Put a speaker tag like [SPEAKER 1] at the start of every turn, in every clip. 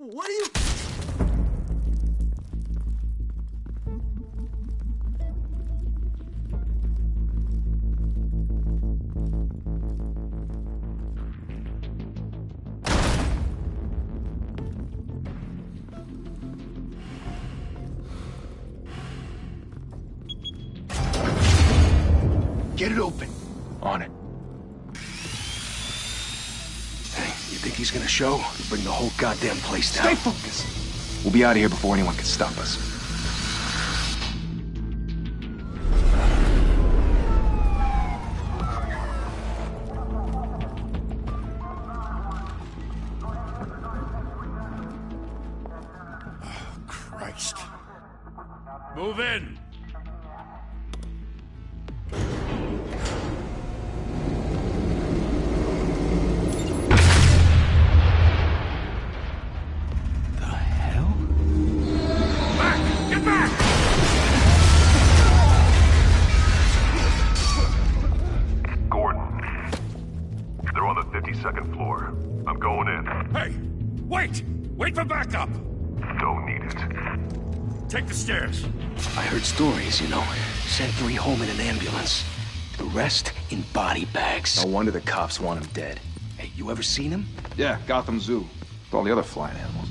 [SPEAKER 1] What are you...
[SPEAKER 2] Get it open.
[SPEAKER 3] On it.
[SPEAKER 2] Hey, you think he's gonna show? Bring the whole goddamn place down.
[SPEAKER 3] Stay focused. We'll be out of here before anyone can stop us.
[SPEAKER 2] Oh, Christ.
[SPEAKER 4] Move in!
[SPEAKER 2] The hell?
[SPEAKER 4] Back! Get back!
[SPEAKER 5] Gordon. They're on the 52nd floor. I'm going in.
[SPEAKER 4] Hey! Wait! Wait for backup!
[SPEAKER 5] Don't need it.
[SPEAKER 4] Take the stairs.
[SPEAKER 2] I heard stories, you know. Sent 3 home in an ambulance. The rest in body bags.
[SPEAKER 3] No wonder the cops want him dead.
[SPEAKER 2] Hey, you ever seen him?
[SPEAKER 3] Yeah, Gotham Zoo. With all the other flying animals.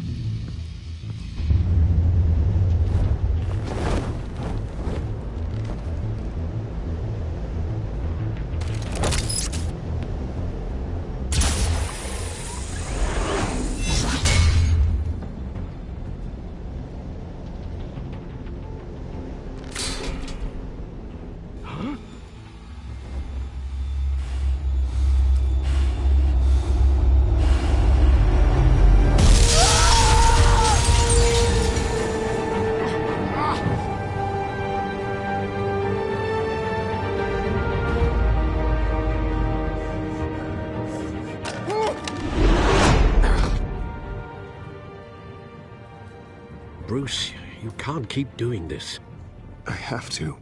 [SPEAKER 6] Bruce, you can't keep doing this.
[SPEAKER 7] I have to.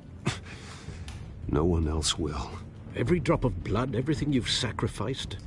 [SPEAKER 7] No one else will.
[SPEAKER 6] Every drop of blood, everything you've sacrificed,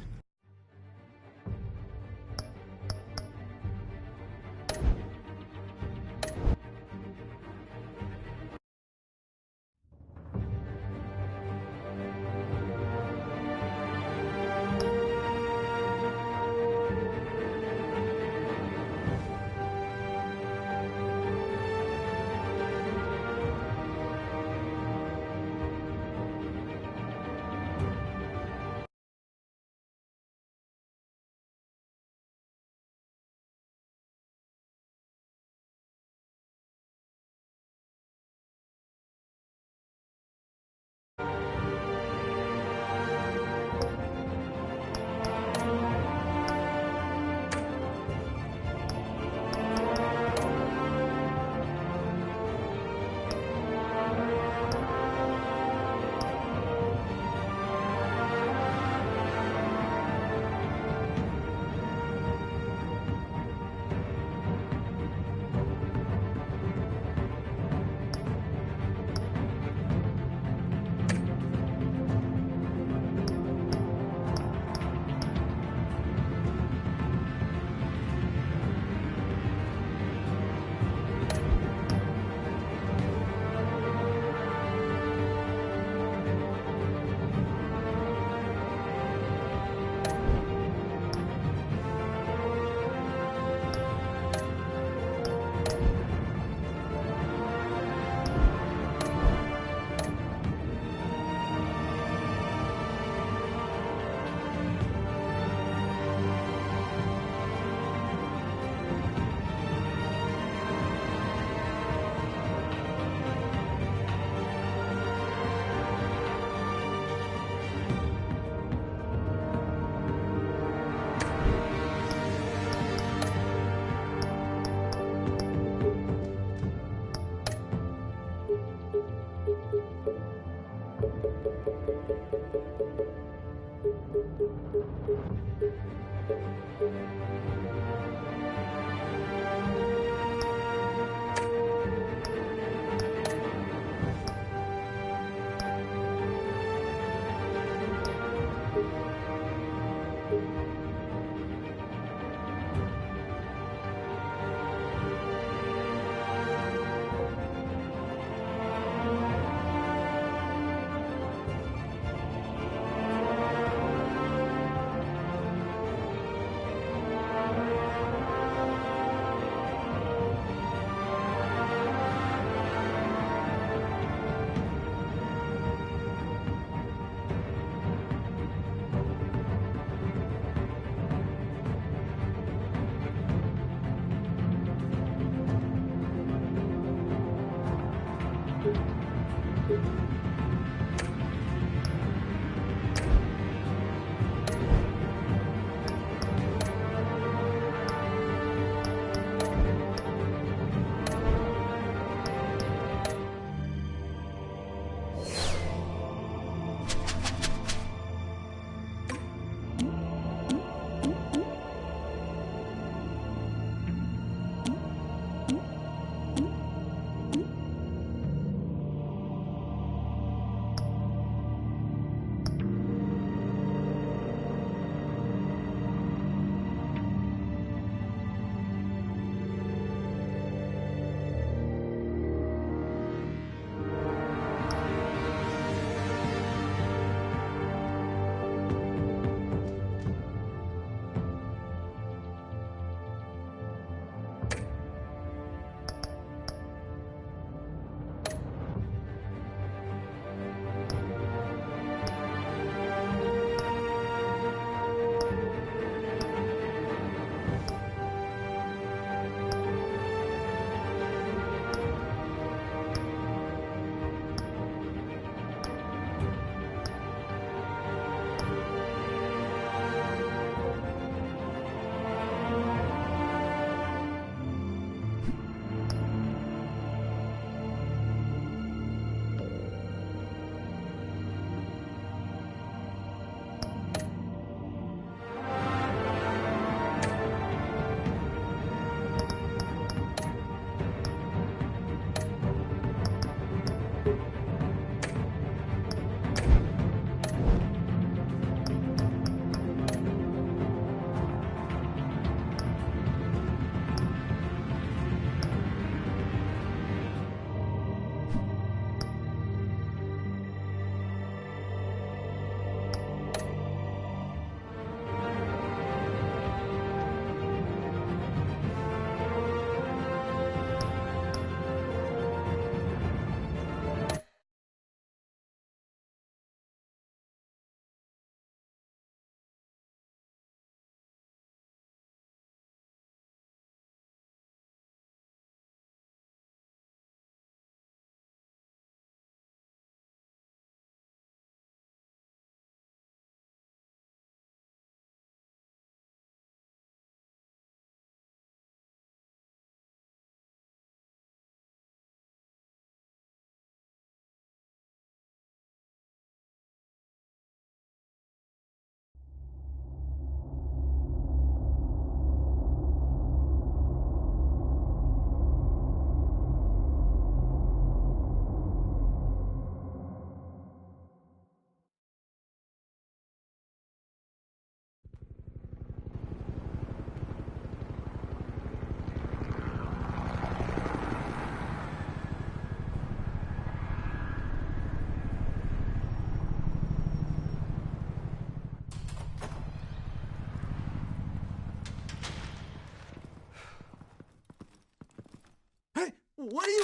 [SPEAKER 1] What are you...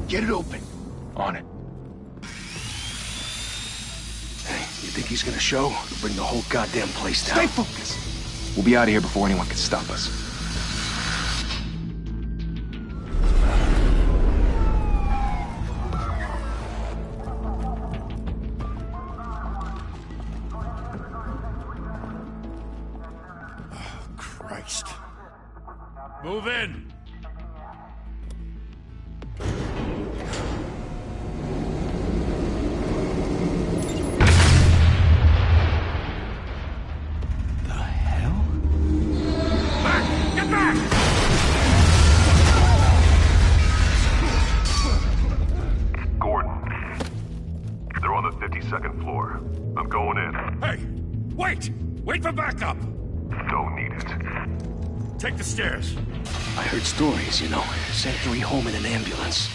[SPEAKER 2] Get it open.
[SPEAKER 3] On it.
[SPEAKER 2] Hey, you think he's gonna show? He'll bring the whole goddamn place down.
[SPEAKER 3] Stay focused. We'll be out of here before anyone can stop us.
[SPEAKER 1] Christ.
[SPEAKER 4] Move in!
[SPEAKER 2] The hell?
[SPEAKER 4] Back! Get back!
[SPEAKER 5] Gordon. They're on the 52nd floor. I'm going in.
[SPEAKER 4] Hey! Wait! Wait for backup!
[SPEAKER 5] Don't need it.
[SPEAKER 4] Take the stairs.
[SPEAKER 2] I heard stories, you know. Sent 3 home in an ambulance.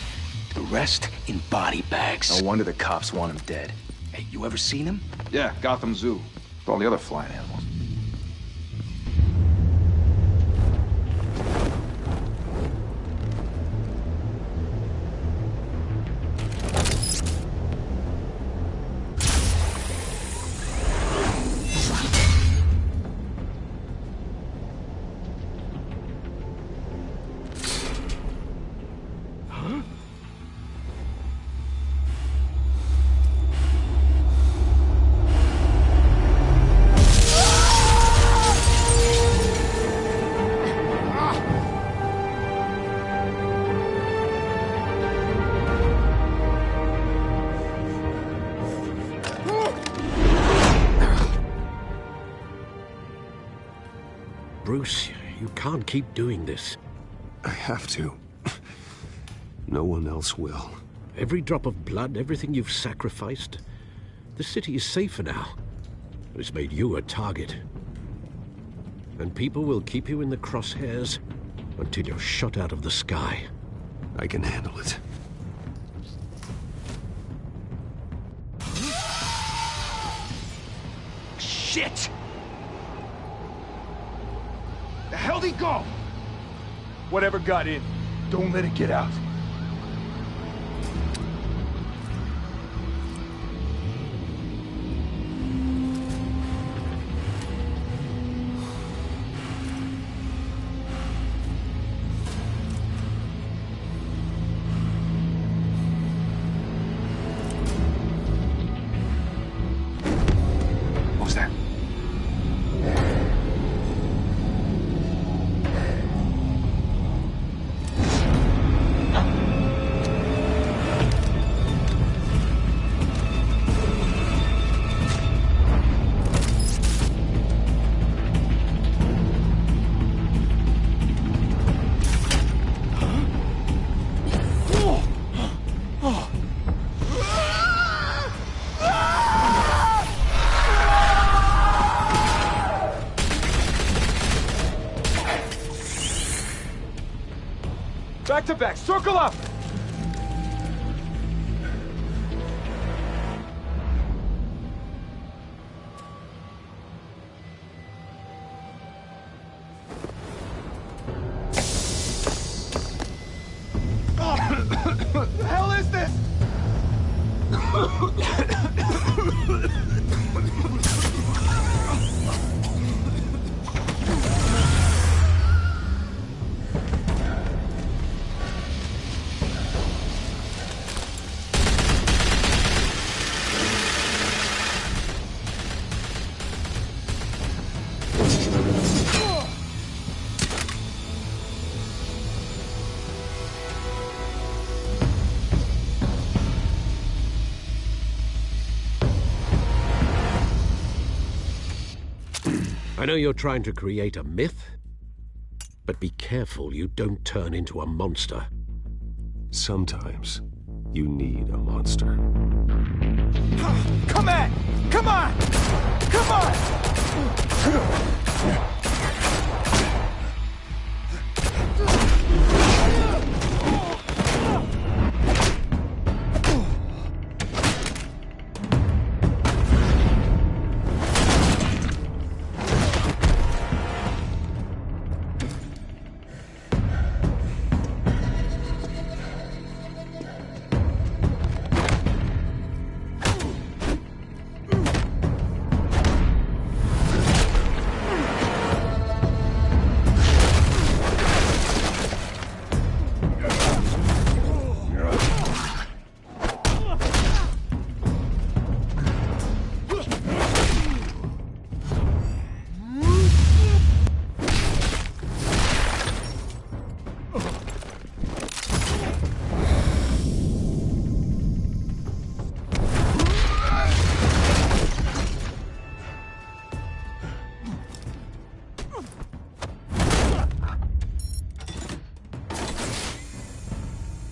[SPEAKER 2] The rest in body bags.
[SPEAKER 3] No wonder the cops want him dead.
[SPEAKER 2] Hey, you ever seen him?
[SPEAKER 3] Yeah, Gotham Zoo. With all the other flying animals.
[SPEAKER 6] Bruce, you can't keep doing this.
[SPEAKER 7] I have to. No one else will.
[SPEAKER 6] Every drop of blood, everything you've sacrificed. The city is safer now. It's made you a target. And people will keep you in the crosshairs until you're shot out of the sky.
[SPEAKER 7] I can handle it.
[SPEAKER 3] Shit! The hell'd he go? Whatever got in, don't let it get out. What was that? Back to back, circle up! What the hell is this?
[SPEAKER 6] I know you're trying to create a myth, but be careful you don't turn into a monster.
[SPEAKER 7] Sometimes you need a monster.
[SPEAKER 3] Come on! Come on! Come on!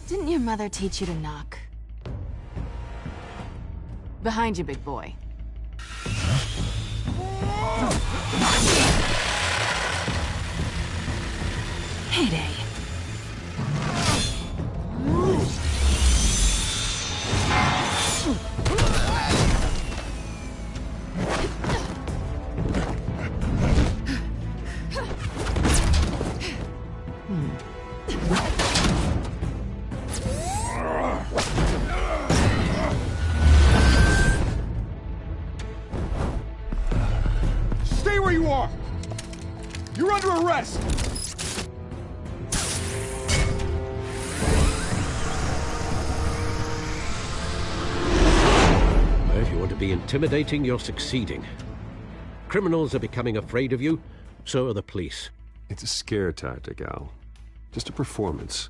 [SPEAKER 1] Didn't your mother teach you to knock? Behind you, big boy. Heyday.
[SPEAKER 3] Stay where you are! You're under arrest!
[SPEAKER 6] If you want to be intimidating, you're succeeding. Criminals are becoming afraid of you, so are the police.
[SPEAKER 7] It's a scare tactic, Al. Just a performance.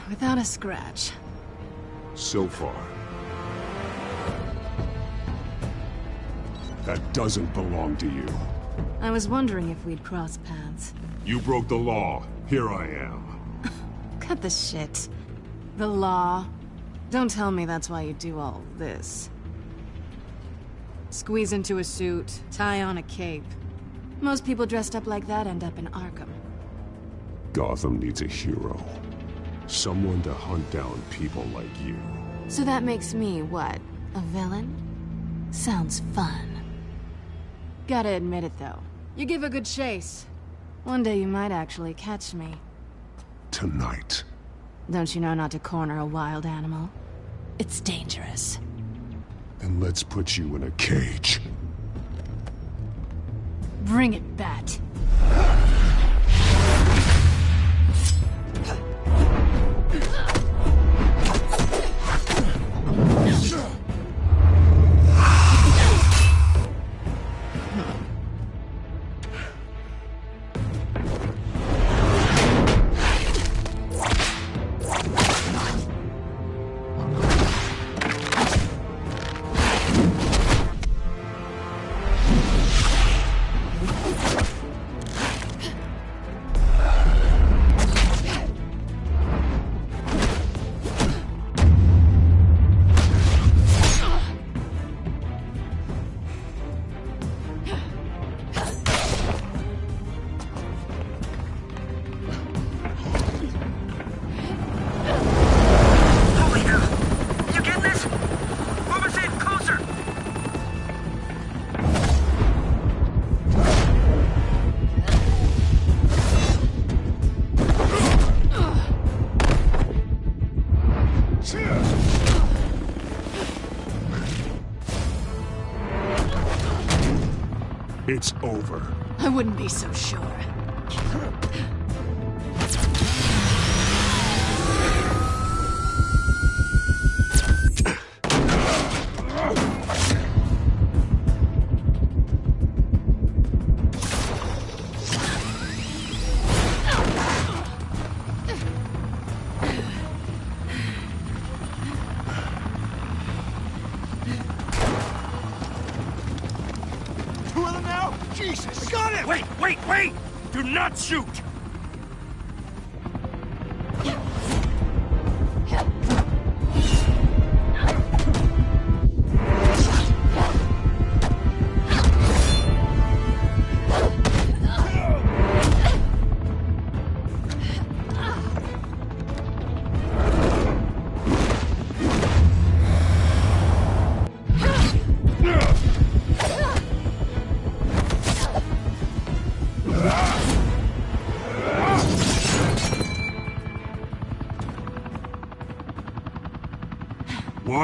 [SPEAKER 1] Without a scratch.
[SPEAKER 8] So far. That doesn't belong to you.
[SPEAKER 1] I was wondering if we'd cross paths.
[SPEAKER 8] You broke the law. Here I am.
[SPEAKER 1] Cut the shit. The law. Don't tell me that's why you do all this. Squeeze into a suit, tie on a cape. Most people dressed up like that end up in Arkham.
[SPEAKER 8] Gotham needs a hero. Someone to hunt down people like you.
[SPEAKER 1] So that makes me, what, a villain? Sounds fun. Gotta admit it, though. You give a good chase. One day you might actually catch me.
[SPEAKER 8] Tonight.
[SPEAKER 1] Don't you know not to corner a wild animal? It's dangerous.
[SPEAKER 8] Then let's put you in a cage.
[SPEAKER 1] Bring it, Bat.
[SPEAKER 8] It's over.
[SPEAKER 1] I wouldn't be so sure.
[SPEAKER 3] Two of them now? Jesus! I got him!
[SPEAKER 4] Wait! Do not shoot!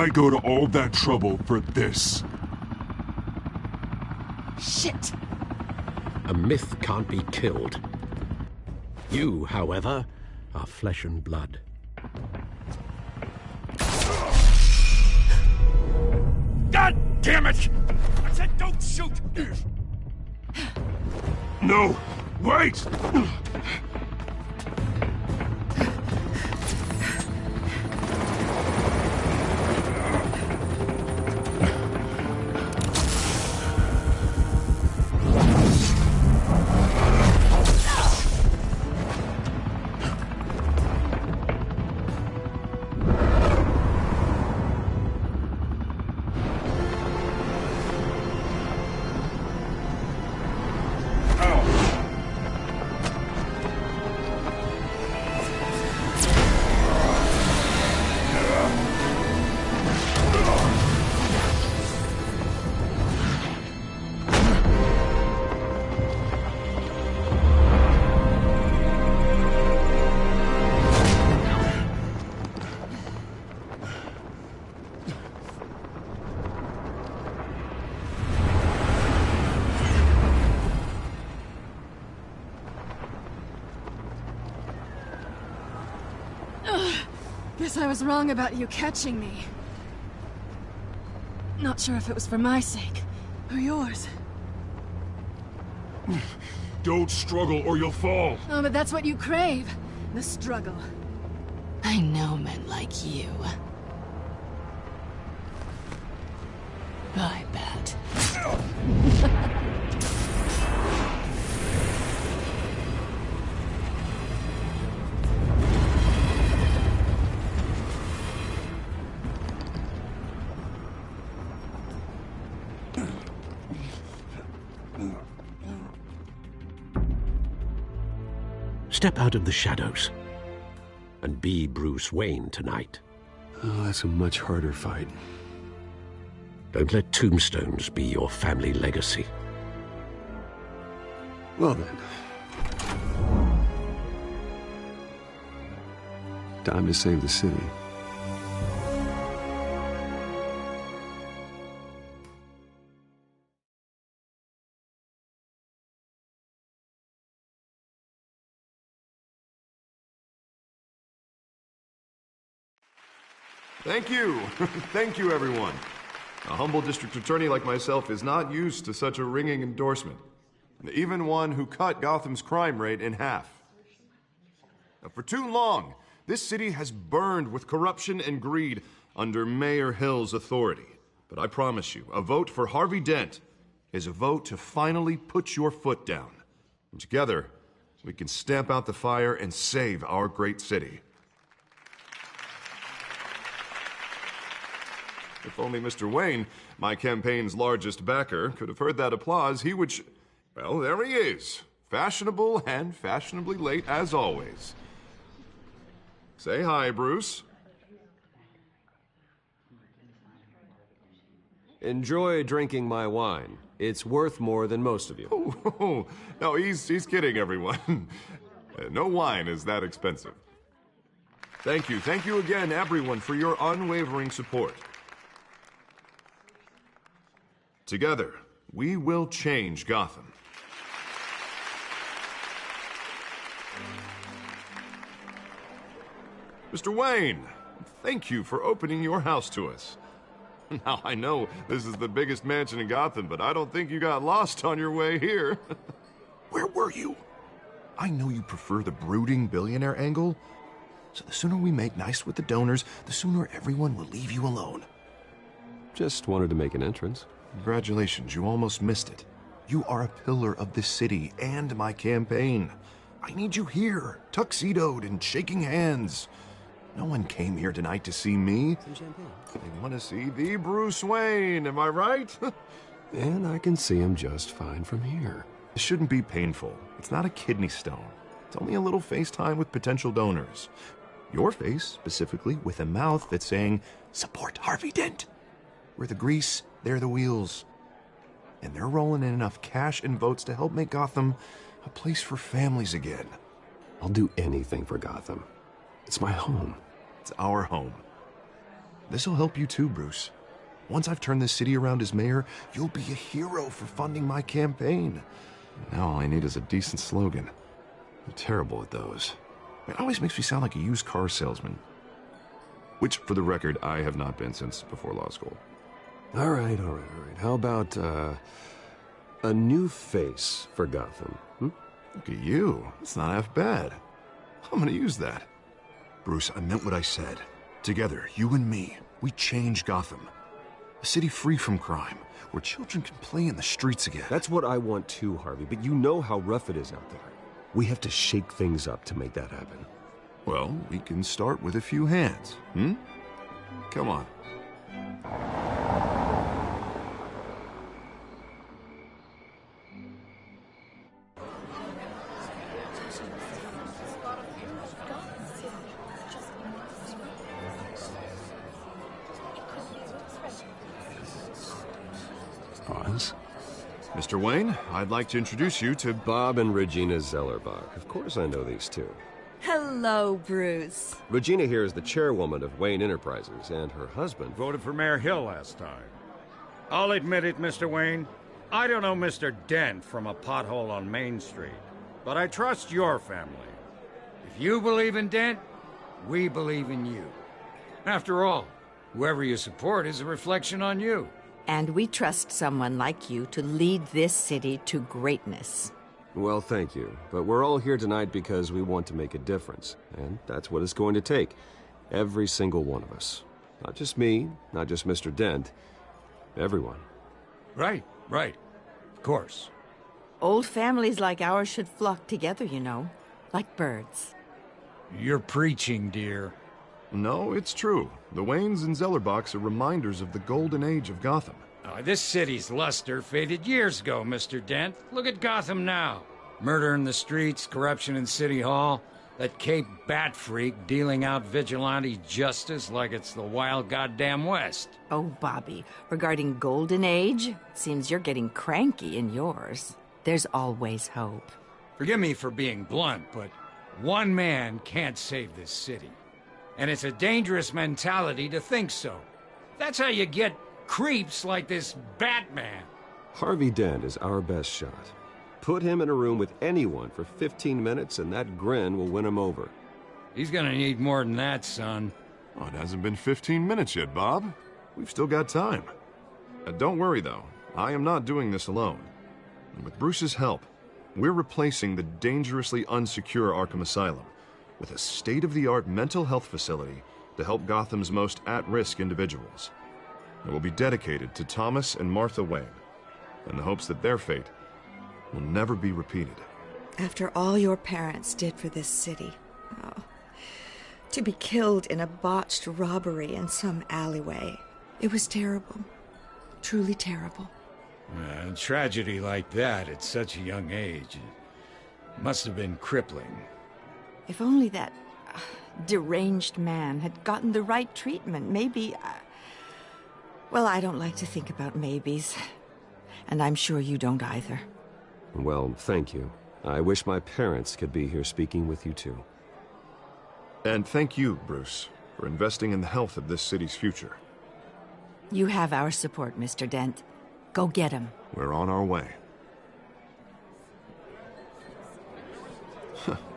[SPEAKER 8] Why go to all that trouble for this?
[SPEAKER 1] Shit!
[SPEAKER 6] A myth can't be killed. You, however, are flesh and blood.
[SPEAKER 4] God damn it! I said don't shoot!
[SPEAKER 8] No! Wait!
[SPEAKER 1] Guess I was wrong about you catching me. Not sure if it was for my sake, or yours.
[SPEAKER 8] Don't struggle or you'll fall.
[SPEAKER 1] Oh, but that's what you crave. The struggle. I know men like you. I bet.
[SPEAKER 6] Step out of the shadows and be Bruce Wayne tonight.
[SPEAKER 7] Oh, that's a much harder fight.
[SPEAKER 6] Don't let tombstones be your family legacy.
[SPEAKER 7] Well then. Time to save the city.
[SPEAKER 9] Thank you. Thank you, everyone. A humble district attorney like myself is not used to such a ringing endorsement. Even one who cut Gotham's crime rate in half. Now, for too long, this city has burned with corruption and greed under Mayor Hill's authority. But I promise you, a vote for Harvey Dent is a vote to finally put your foot down. And together, we can stamp out the fire and save our great city. If only Mr. Wayne, my campaign's largest backer, could have heard that applause, he would well, there he is. Fashionable and fashionably late as always. Say hi, Bruce.
[SPEAKER 10] Enjoy drinking my wine. It's worth more than most of you.
[SPEAKER 9] Oh, no, he's kidding, everyone. No wine is that expensive. Thank you again, everyone, for your unwavering support. Together, we will change Gotham. Mr. Wayne, thank you for opening your house to us. Now, I know this is the biggest mansion in Gotham, but I don't think you got lost on your way here. Where were you? I know you prefer the brooding billionaire angle, so the sooner we make nice with the donors, the sooner everyone will leave you alone.
[SPEAKER 7] Just wanted to make an entrance.
[SPEAKER 9] Congratulations, you almost missed it. You are a pillar of this city and my campaign. I need you here, tuxedoed and shaking hands. No one came here tonight to see me.
[SPEAKER 10] Some champagne.
[SPEAKER 9] They want to see the Bruce Wayne, am I right?
[SPEAKER 7] And I can see him just fine from here.
[SPEAKER 9] This shouldn't be painful. It's not a kidney stone. It's only a little FaceTime with potential donors. Your face, specifically, with a mouth that's saying, support Harvey Dent. We're the grease, they're the wheels. And they're rolling in enough cash and votes to help make Gotham a place for families again.
[SPEAKER 7] I'll do anything for Gotham. It's my home.
[SPEAKER 9] It's our home. This'll help you too, Bruce. Once I've turned this city around as mayor, you'll be a hero for funding my campaign. Now all I need is a decent slogan. I'm terrible at those. It always makes me sound like a used car salesman. Which, for the record, I have not been since before law school.
[SPEAKER 10] All right. How about, a new face for Gotham?
[SPEAKER 9] Look at you. It's not half bad. I'm gonna use that. Bruce, I meant what I said. Together, you and me, we change Gotham. A city free from crime, where children can play in the streets again.
[SPEAKER 10] That's what I want too, Harvey, but you know how rough it is out there. We have to shake things up to make that happen.
[SPEAKER 9] Well, we can start with a few hands, Come on.
[SPEAKER 8] Oz?
[SPEAKER 9] Mr. Wayne, I'd like to introduce you to
[SPEAKER 10] Bob and Regina Zellerbach. Of course I know these two.
[SPEAKER 11] Hello, Bruce.
[SPEAKER 10] Regina here is the chairwoman of Wayne Enterprises, and her husband
[SPEAKER 4] Voted for Mayor Hill last time. I'll admit it, Mr. Wayne. I don't know Mr. Dent from a pothole on Main Street, but I trust your family. If you believe in Dent, we believe in you. After all, whoever you support is a reflection on you.
[SPEAKER 11] And we trust someone like you to lead this city to greatness.
[SPEAKER 10] Well, thank you. But we're all here tonight because we want to make a difference. And that's what it's going to take. Every single one of us. Not just me, not just Mr. Dent. Everyone.
[SPEAKER 4] Right. Of course.
[SPEAKER 11] Old families like ours should flock together, you know. Like birds.
[SPEAKER 4] You're preaching, dear.
[SPEAKER 9] No, it's true. The Waynes and Zellerbachs are reminders of the golden age of Gotham.
[SPEAKER 4] This city's luster faded years ago, Mr. Dent. Look at Gotham now. Murder in the streets, corruption in City Hall, that Cape Bat freak dealing out vigilante justice like it's the wild goddamn West.
[SPEAKER 11] Oh, Bobby, regarding Golden Age, seems you're getting cranky in yours. There's always hope.
[SPEAKER 4] Forgive me for being blunt, but one man can't save this city. And it's a dangerous mentality to think so. That's how you get creeps like this Batman.
[SPEAKER 10] Harvey Dent is our best shot. Put him in a room with anyone for 15 minutes and that grin will win him over.
[SPEAKER 4] He's gonna need more than that, son.
[SPEAKER 9] Oh, it hasn't been 15 minutes yet, Bob. We've still got time. Don't worry, though. I am not doing this alone. And with Bruce's help, we're replacing the dangerously unsecure Arkham Asylum with a state-of-the-art mental health facility to help Gotham's most at-risk individuals. It will be dedicated to Thomas and Martha Wayne, in the hopes that their fate will never be repeated.
[SPEAKER 12] After all your parents did for this city, to be killed in a botched robbery in some alleyway, it was terrible. Truly terrible.
[SPEAKER 4] A tragedy like that at such a young age must have been crippling.
[SPEAKER 11] If only that deranged man had gotten the right treatment, maybe... Well, I don't like to think about maybes. And I'm sure you don't either.
[SPEAKER 10] Well, thank you. I wish my parents could be here speaking with you too.
[SPEAKER 9] And thank you, Bruce, for investing in the health of this city's future.
[SPEAKER 11] You have our support, Mr. Dent. Go get him.
[SPEAKER 9] We're on our way.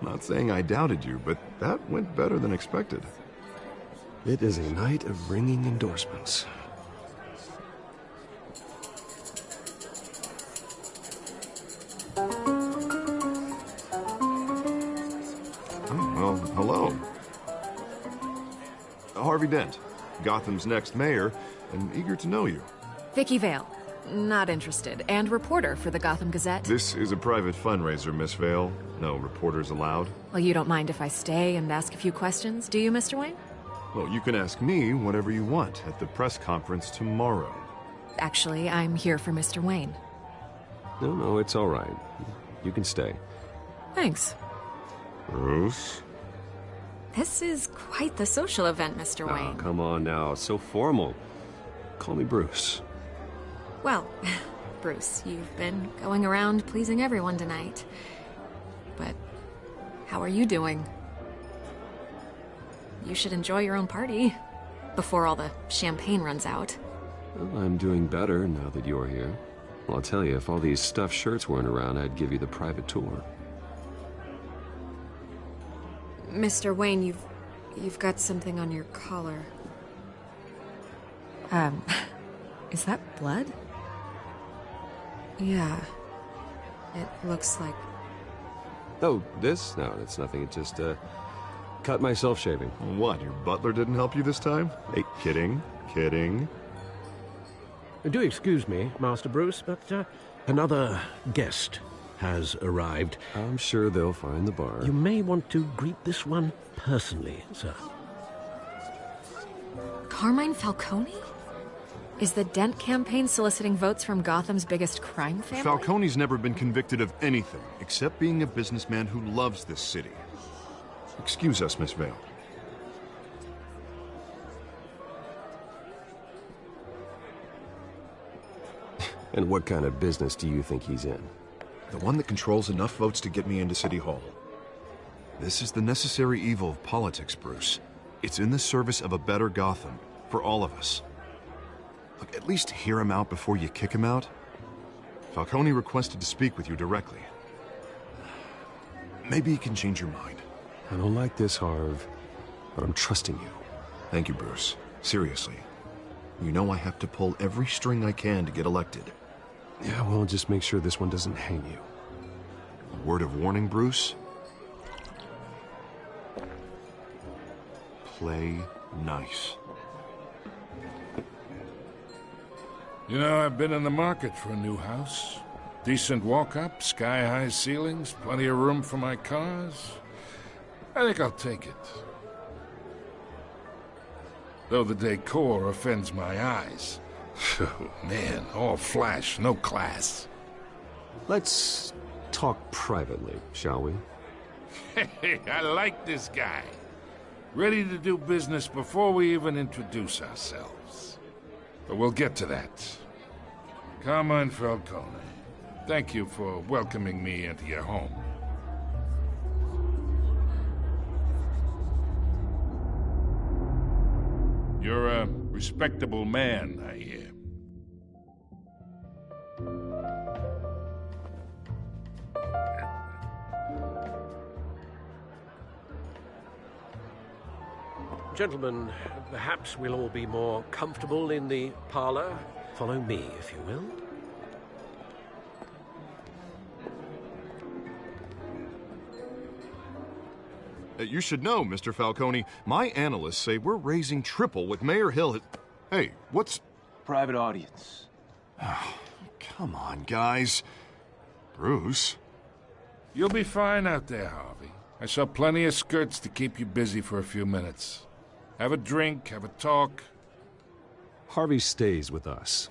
[SPEAKER 9] Not saying I doubted you, but that went better than expected.
[SPEAKER 10] It is a night of ringing endorsements.
[SPEAKER 9] Well, hello. Harvey Dent, Gotham's next mayor, and eager to know you.
[SPEAKER 13] Vicky Vale. Not interested. And reporter for the Gotham Gazette.
[SPEAKER 9] This is a private fundraiser, Miss Vale. No reporters allowed.
[SPEAKER 13] Well, you don't mind if I stay and ask a few questions, do you, Mr. Wayne?
[SPEAKER 9] Well, you can ask me whatever you want at the press conference tomorrow.
[SPEAKER 13] Actually, I'm here for Mr. Wayne.
[SPEAKER 10] No, it's all right. You can stay.
[SPEAKER 13] Thanks.
[SPEAKER 9] Bruce?
[SPEAKER 13] This is quite the social event, Mr. Wayne.
[SPEAKER 10] Oh, come on now. It's so formal. Call me Bruce.
[SPEAKER 13] Well, Bruce, you've been going around pleasing everyone tonight. But how are you doing? You should enjoy your own party. Before all the champagne runs out.
[SPEAKER 10] Well, I'm doing better now that you're here. Well, I'll tell you, if all these stuffed shirts weren't around, I'd give you the private tour.
[SPEAKER 13] Mr. Wayne, you've got something on your collar.
[SPEAKER 11] Is that blood?
[SPEAKER 13] Yeah. It looks like...
[SPEAKER 10] Oh, this? No, that's nothing. It just, cut myself shaving.
[SPEAKER 9] What, your butler didn't help you this time? Hey, kidding.
[SPEAKER 6] Do excuse me, Master Bruce, but another guest has arrived.
[SPEAKER 10] I'm sure they'll find the bar.
[SPEAKER 6] You may want to greet this one personally, sir.
[SPEAKER 13] Carmine Falcone? Is the Dent campaign soliciting votes from Gotham's biggest crime family?
[SPEAKER 9] Falcone's never been convicted of anything, except being a businessman who loves this city. Excuse us, Miss Vale.
[SPEAKER 10] And what kind of business do you think he's in?
[SPEAKER 9] The one that controls enough votes to get me into City Hall. This is the necessary evil of politics, Bruce. It's in the service of a better Gotham, for all of us. Look, at least hear him out before you kick him out. Falcone requested to speak with you directly. Maybe he can change your mind.
[SPEAKER 10] I don't like this, Harv, but I'm trusting you.
[SPEAKER 9] Thank you, Bruce. Seriously. You know I have to pull every string I can to get elected.
[SPEAKER 10] Yeah, well, just make sure this one doesn't hang you.
[SPEAKER 9] A word of warning, Bruce? Play nice.
[SPEAKER 14] You know, I've been in the market for a new house. Decent walk-up, sky-high ceilings, plenty of room for my cars. I think I'll take it. Though the decor offends my eyes. Oh, man, all flash, no class.
[SPEAKER 10] Let's talk privately, shall we?
[SPEAKER 14] Hey, I like this guy. Ready to do business before we even introduce ourselves. But we'll get to that. Carmine Falcone, thank you for welcoming me into your home. You're a respectable man, I hear.
[SPEAKER 6] Gentlemen, perhaps we'll all be more comfortable in the parlor. Follow me, if you will.
[SPEAKER 9] You should know, Mr. Falcone, my analysts say we're raising triple what Mayor Hill had... Hey, what's...
[SPEAKER 2] Private audience.
[SPEAKER 9] Come on, guys. Bruce?
[SPEAKER 14] You'll be fine out there, Harvey. I saw plenty of skirts to keep you busy for a few minutes. Have a drink, have a talk.
[SPEAKER 10] Harvey stays with us.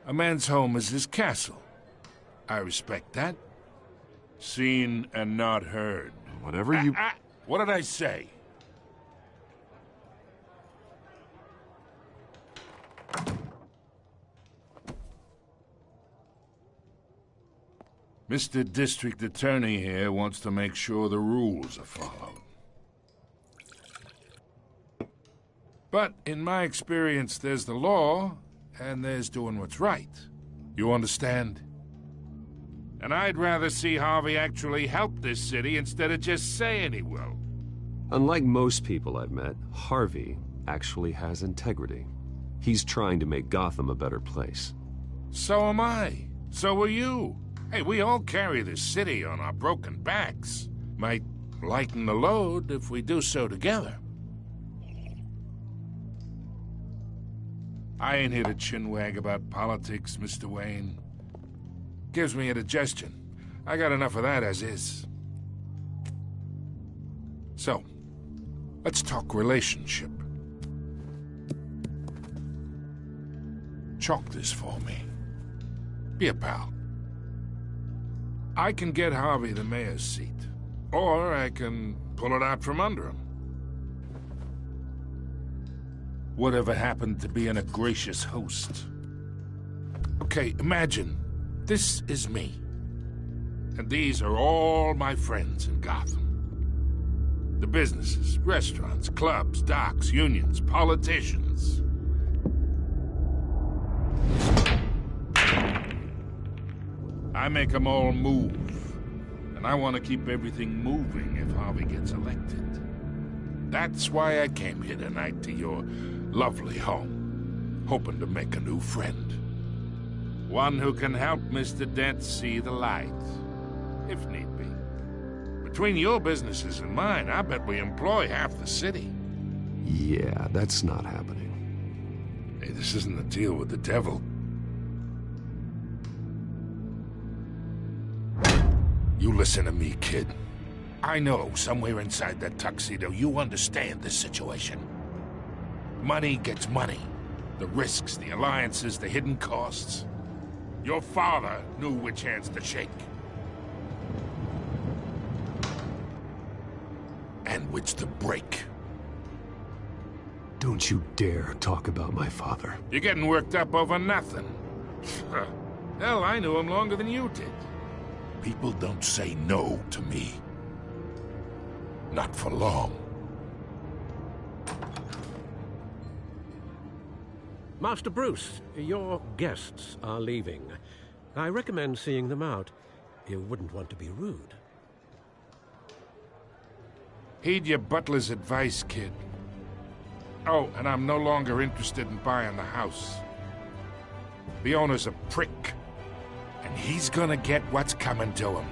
[SPEAKER 14] A man's home is his castle. I respect that. Seen and not heard.
[SPEAKER 9] Whatever you...
[SPEAKER 14] What did I say? Mr. District Attorney here wants to make sure the rules are followed. But in my experience, there's the law, and there's doing what's right. You understand? And I'd rather see Harvey actually help this city instead of just saying he will.
[SPEAKER 10] Unlike most people I've met, Harvey actually has integrity. He's trying to make Gotham a better place.
[SPEAKER 14] So am I. So are you. Hey, we all carry this city on our broken backs. Might lighten the load if we do so together. I ain't here to chinwag about politics, Mr. Wayne. Gives me indigestion. I got enough of that as is. So, let's talk relationship. Chalk this for me. Be a pal. I can get Harvey the mayor's seat, or I can pull it out from under him. Whatever happened to being a gracious host? Okay, imagine this is me, and these are all my friends in Gotham. The businesses, restaurants, clubs, docks, unions, politicians. I make them all move. And I want to keep everything moving if Harvey gets elected. That's why I came here tonight to your lovely home, hoping to make a new friend. One who can help Mr. Dent see the light, if need be. Between your businesses and mine, I bet we employ half the city.
[SPEAKER 7] Yeah, that's not happening.
[SPEAKER 14] Hey, this isn't a deal with the devil. You listen to me, kid. I know somewhere inside that tuxedo you understand this situation. Money gets money. The risks, the alliances, the hidden costs. Your father knew which hands to shake. And which to break.
[SPEAKER 7] Don't you dare talk about my father.
[SPEAKER 14] You're getting worked up over nothing. Hell, I knew him longer than you did. People don't say no to me. Not for long.
[SPEAKER 6] Master Bruce, your guests are leaving. I recommend seeing them out. You wouldn't want to be rude.
[SPEAKER 14] Heed your butler's advice, kid. Oh, and I'm no longer interested in buying the house. The owner's a prick. And he's gonna get what's coming to him.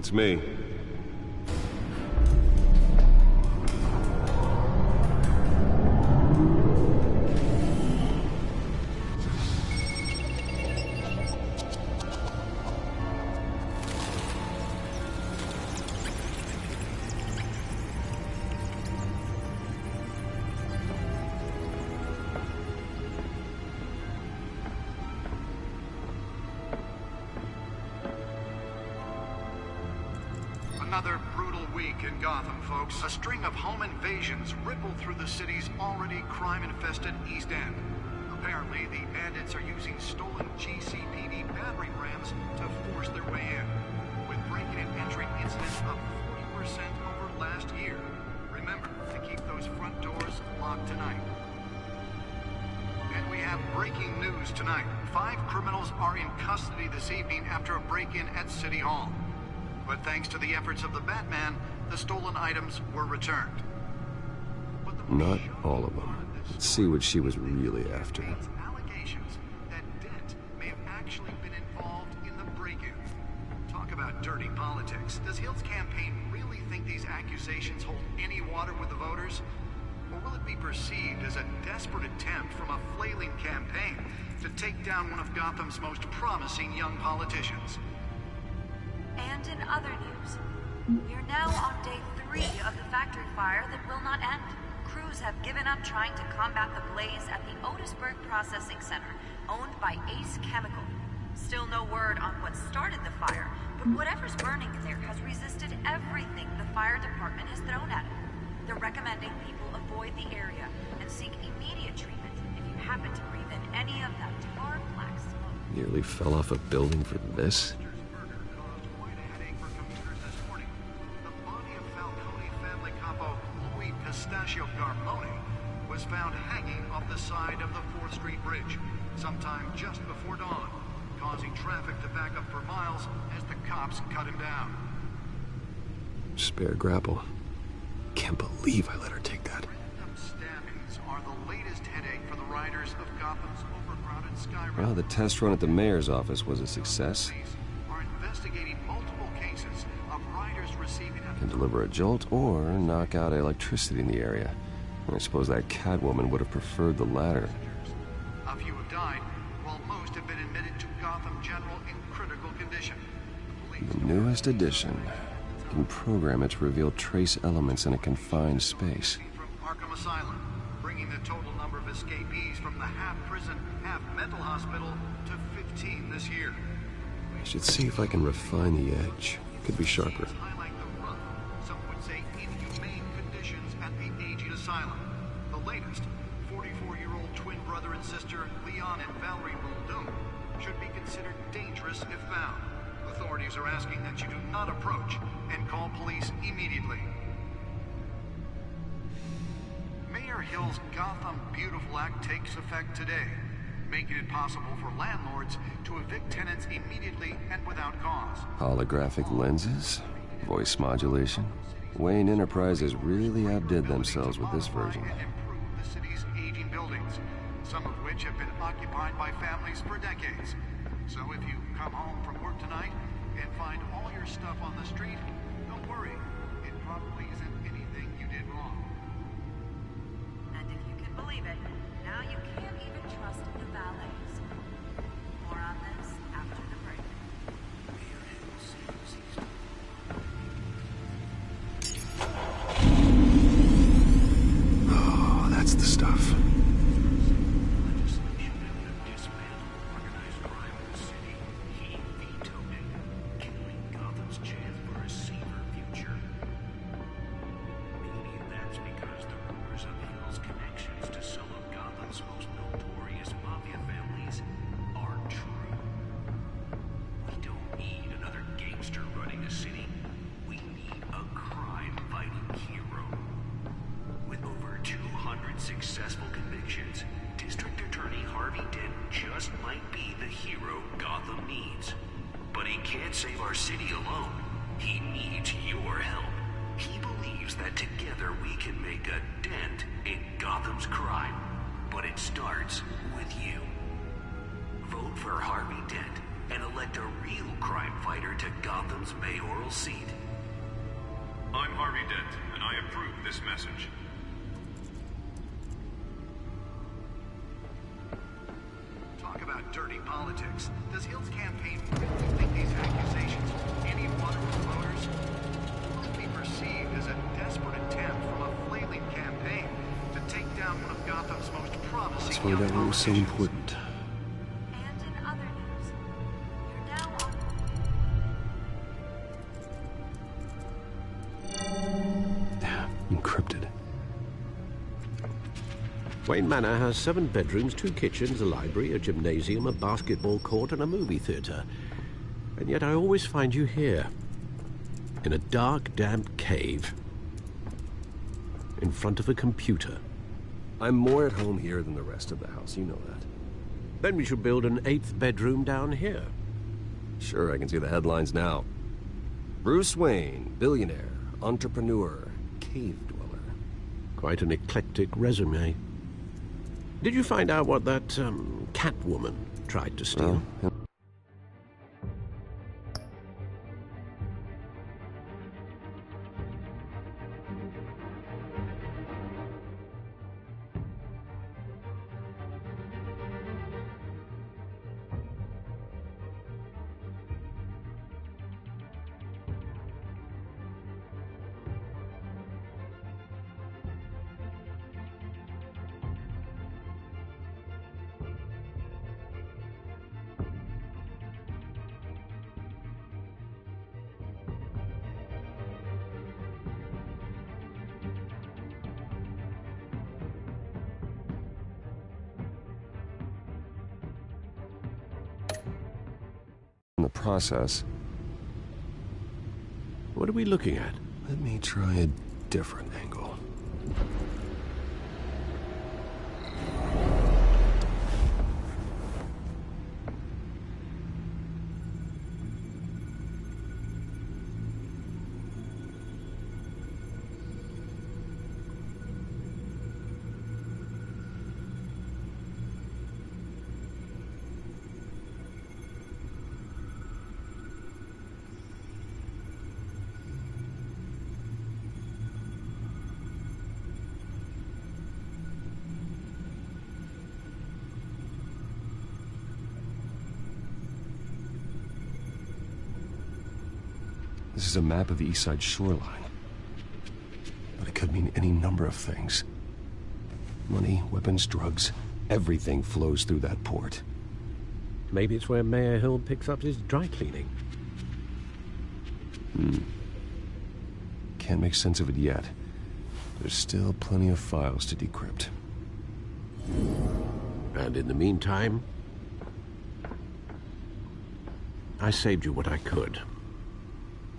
[SPEAKER 10] It's me.
[SPEAKER 15] Another brutal week in Gotham, folks. A string of home invasions rippled through the city's already crime-infested East End. Apparently, the bandits are using stolen GCPD battering rams to force their way in, with breaking and entering incidents up 40% over last year. Remember to keep those front doors locked tonight. And we have breaking news tonight. 5 criminals are in custody this evening after a break-in at City Hall. But thanks to the efforts of the Batman, the stolen items were returned.
[SPEAKER 10] Not all of them. Let's see what she was really after.
[SPEAKER 15] Allegations that Dent may have actually been involved in the break-in. Talk about dirty politics. Does Hill's campaign really think these accusations hold any water with the voters? Or will it be perceived as a desperate attempt from a flailing campaign to take down one of Gotham's most promising young politicians?
[SPEAKER 16] And in other news, we are now on day 3 of the factory fire that will not end. Crews have given up trying to combat the blaze at the Otisburg Processing Center, owned by Ace Chemical. Still no word on what started the fire, but whatever's burning there has resisted everything the fire department has thrown at it. They're recommending people avoid the area and seek immediate treatment if you happen to breathe in any of that tar black smoke.
[SPEAKER 10] Nearly fell off a building for this?
[SPEAKER 15] Pistachio Garmoni was found hanging off the side of the 4th Street Bridge sometime just before dawn, causing traffic to back up for miles as the cops cut him down.
[SPEAKER 10] Spare grapple. Can't believe I let her take that.
[SPEAKER 15] Random stabbings are the latest headache for the riders of Gotham's overcrowded Sky Rail.
[SPEAKER 10] Well, the test run at the mayor's office was a success.
[SPEAKER 15] Are investigating multiple cases of riders receiving
[SPEAKER 10] Can deliver a jolt or knock out electricity in the area. I suppose that Catwoman would have preferred the latter.
[SPEAKER 15] A few have died, while most have been admitted to Gotham General in critical condition.
[SPEAKER 10] The newest addition. You can program it to reveal trace elements in a confined space.
[SPEAKER 15] From Arkham Asylum, bringing the total number of escapees from the half-prison, half-mental hospital to 15 this year.
[SPEAKER 10] I should see if I can refine the edge. Could be sharper.
[SPEAKER 15] Some would say inhumane conditions at the aging asylum. The latest, 44-year-old twin brother and sister Leon and Valerie Muldoon should be considered dangerous if found. Authorities are asking that you do not approach and call police immediately. Mayor Hill's Gotham Beautiful Act takes effect today, making it possible for landlords to evict tenants immediately and without cause.
[SPEAKER 10] Holographic lenses? Voice modulation? Wayne Enterprises really outdid themselves with this version.
[SPEAKER 15] Improve the city's aging buildings, some of which have been occupied by families for decades. So if you come home from work tonight and find all your stuff on the street, don't worry. It probably isn't anything you did wrong.
[SPEAKER 16] And if you can believe it, now you can't even trust the valets. More on this after the break.
[SPEAKER 10] Oh, that's the stuff.
[SPEAKER 2] Successful convictions, District Attorney Harvey Dent just might be the hero Gotham needs. But he can't save our city alone. He needs your help. He believes that together we can make a dent in Gotham's crime. But it starts with you. Vote for Harvey Dent and elect a real crime fighter to Gotham's mayoral seat.
[SPEAKER 5] I'm Harvey Dent, and I approve this message.
[SPEAKER 15] Talk about dirty politics. Does Hill's campaign really think these accusations hold any water with voters? It must be perceived as a desperate attempt from a flailing campaign to take down one of Gotham's most promising
[SPEAKER 7] Let's find out what was so important.
[SPEAKER 16] And in other news, you're now on...
[SPEAKER 7] Encrypted.
[SPEAKER 6] Wayne Manor has 7 bedrooms, 2 kitchens, a library, a gymnasium, a basketball court, and a movie theater. And yet I always find you here, in a dark, damp cave, in front of a computer.
[SPEAKER 10] I'm more at home here than the rest of the house, you know that.
[SPEAKER 6] Then we should build an 8th bedroom down here.
[SPEAKER 10] Sure, I can see the headlines now. Bruce Wayne, billionaire, entrepreneur, cave dweller.
[SPEAKER 6] Quite an eclectic resume. Did you find out what that, Catwoman tried to steal?
[SPEAKER 10] In the process.
[SPEAKER 6] What are we looking at?
[SPEAKER 10] Let me try a different angle. This is a map of the East Side shoreline. But it could mean any number of things. Money, weapons, drugs, everything flows through that port.
[SPEAKER 6] Maybe it's where Mayor Hill picks up his dry cleaning.
[SPEAKER 10] Can't make sense of it yet. There's still plenty of files to decrypt.
[SPEAKER 6] And in the meantime, I saved you what I could.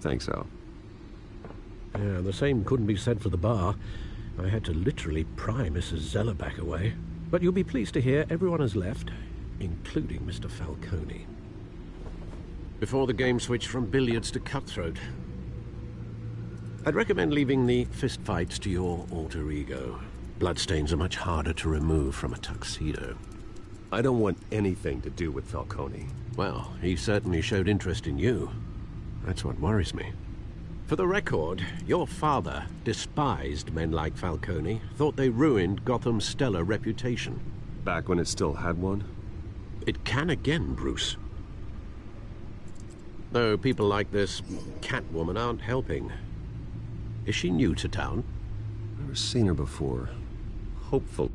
[SPEAKER 10] Thanks, Al.
[SPEAKER 6] Yeah, the same couldn't be said for the bar. I had to literally pry Mrs. Zeller back away. But you'll be pleased to hear everyone has left, including Mr. Falcone. Before the game switched from billiards to cutthroat. I'd recommend leaving the fistfights to your alter ego. Bloodstains are much harder to remove from a tuxedo.
[SPEAKER 10] I don't want anything to do with Falcone.
[SPEAKER 6] Well, he certainly showed interest in you. That's what worries me. For the record, your father despised men like Falcone, thought they ruined Gotham's stellar reputation.
[SPEAKER 10] Back when it still had one?
[SPEAKER 6] It can again, Bruce. Though people like this Catwoman aren't helping. Is she new to town?
[SPEAKER 10] Never seen her before. Hopeful.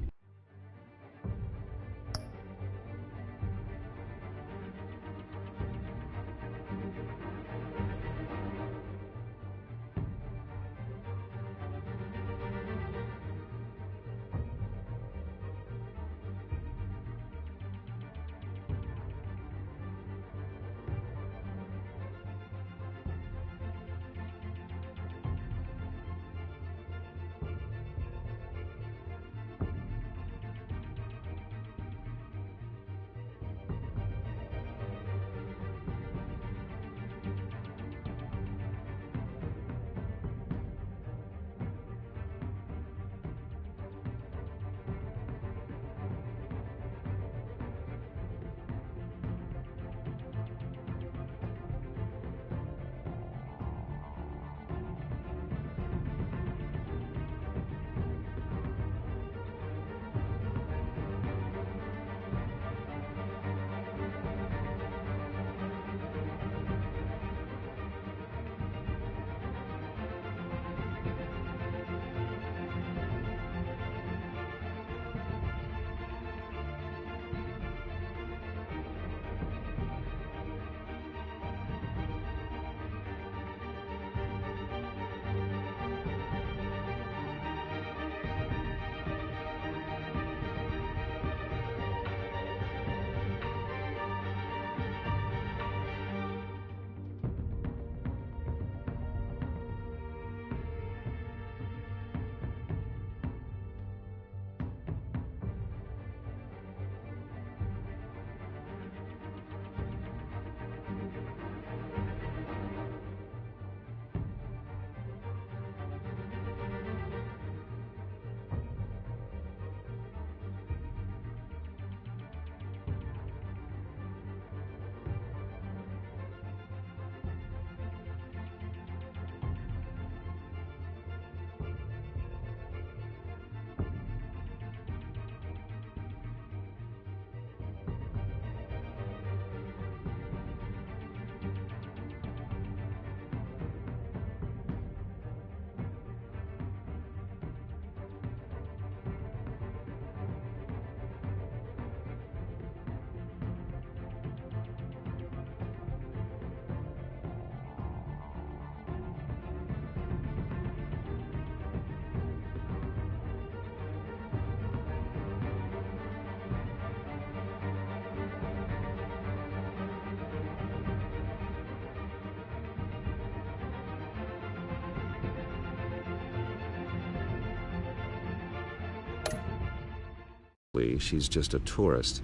[SPEAKER 10] likely she's just a tourist.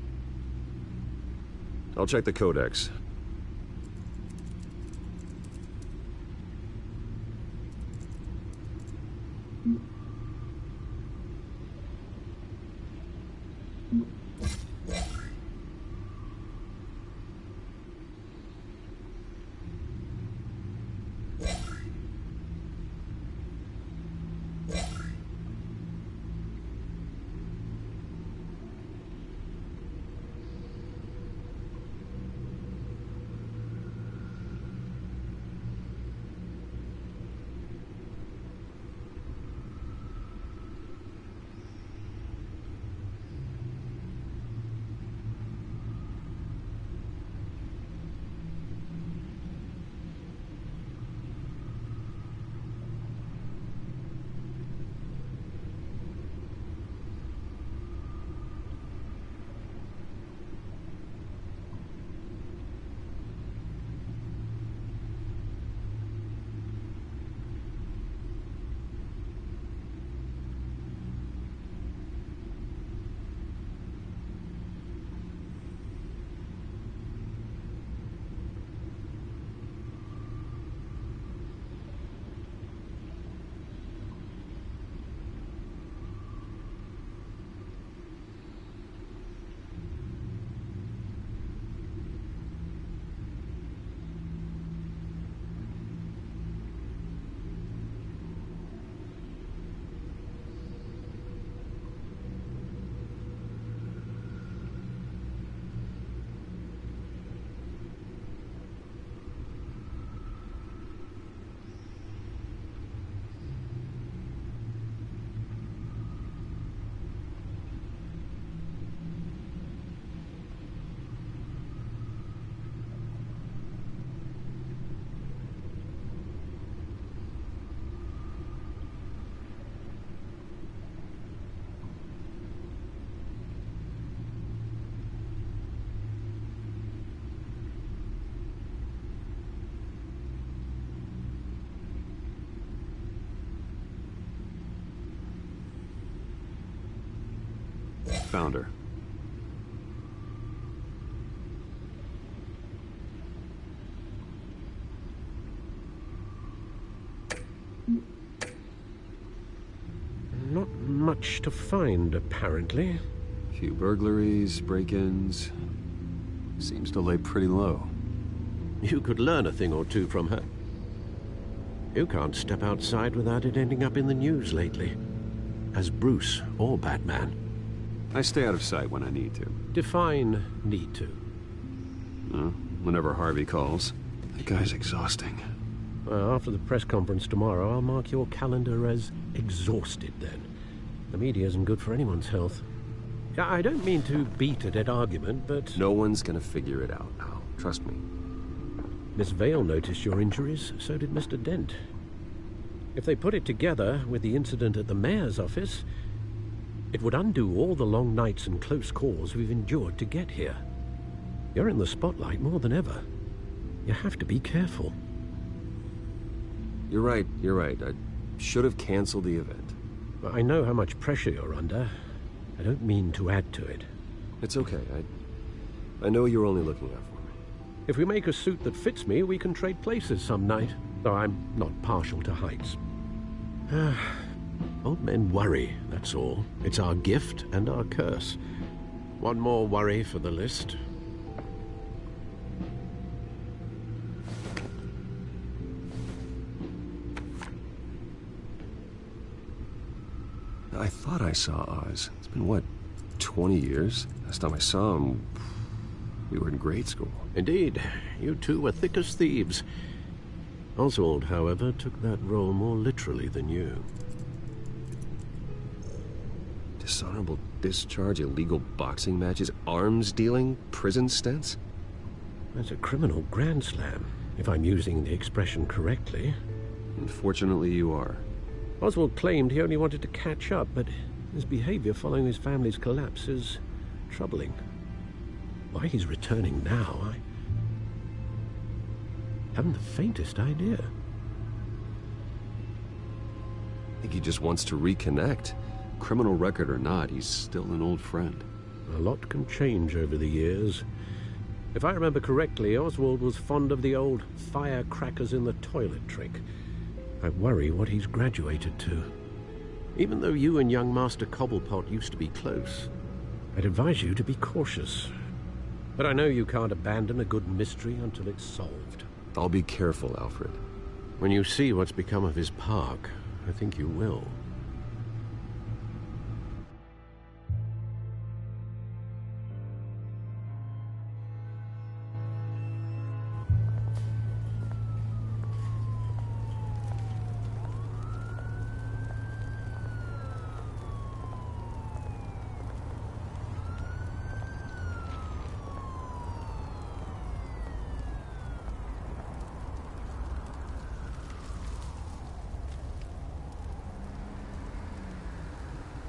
[SPEAKER 10] I'll check the codex. Found her.
[SPEAKER 6] Not much to find, apparently.
[SPEAKER 10] Few burglaries, break-ins. Seems to lay pretty low.
[SPEAKER 6] You could learn a thing or two from her. You can't step outside without it ending up in the news lately. As Bruce or Batman.
[SPEAKER 10] I stay out of sight when I need to.
[SPEAKER 6] Define need to.
[SPEAKER 10] Whenever Harvey calls. That guy's exhausting.
[SPEAKER 6] Well, after the press conference tomorrow, I'll mark your calendar as exhausted then. The media isn't good for anyone's health. I don't mean to beat a dead argument, but...
[SPEAKER 10] No one's gonna figure it out now. Trust me.
[SPEAKER 6] Miss Vale noticed your injuries, so did Mr. Dent. If they put it together with the incident at the mayor's office, it would undo all the long nights and close calls we've endured to get here. You're in the spotlight more than ever. You have to be careful.
[SPEAKER 10] You're right. I should have canceled the event.
[SPEAKER 6] I know how much pressure you're under. I don't mean to add to it.
[SPEAKER 10] It's okay. I know you're only looking out for me.
[SPEAKER 6] If we make a suit that fits me, we can trade places some night. Though I'm not partial to heights. Old men worry, that's all. It's our gift and our curse. One more worry for the list.
[SPEAKER 10] I thought I saw Oz. It's been, what, 20 years? Last time I saw him, we were in grade school.
[SPEAKER 6] Indeed. You two were thick as thieves. Oswald, however, took that role more literally than you.
[SPEAKER 10] Dishonorable discharge, illegal boxing matches, arms dealing, prison stints?
[SPEAKER 6] That's a criminal grand slam, if I'm using the expression correctly.
[SPEAKER 10] Unfortunately, you are.
[SPEAKER 6] Oswald claimed he only wanted to catch up, but his behavior following his family's collapse is troubling. Why he's returning now, I haven't the faintest idea.
[SPEAKER 10] I think he just wants to reconnect. Criminal record or not, he's still an old friend.
[SPEAKER 6] A lot can change over the years. If I remember correctly, Oswald was fond of the old firecrackers in the toilet trick. I worry what he's graduated to. Even though you and young Master Cobblepot used to be close, I'd advise you to be cautious. But I know you can't abandon a good mystery until it's solved.
[SPEAKER 10] I'll be careful, Alfred.
[SPEAKER 6] When you see what's become of his park, I think you will.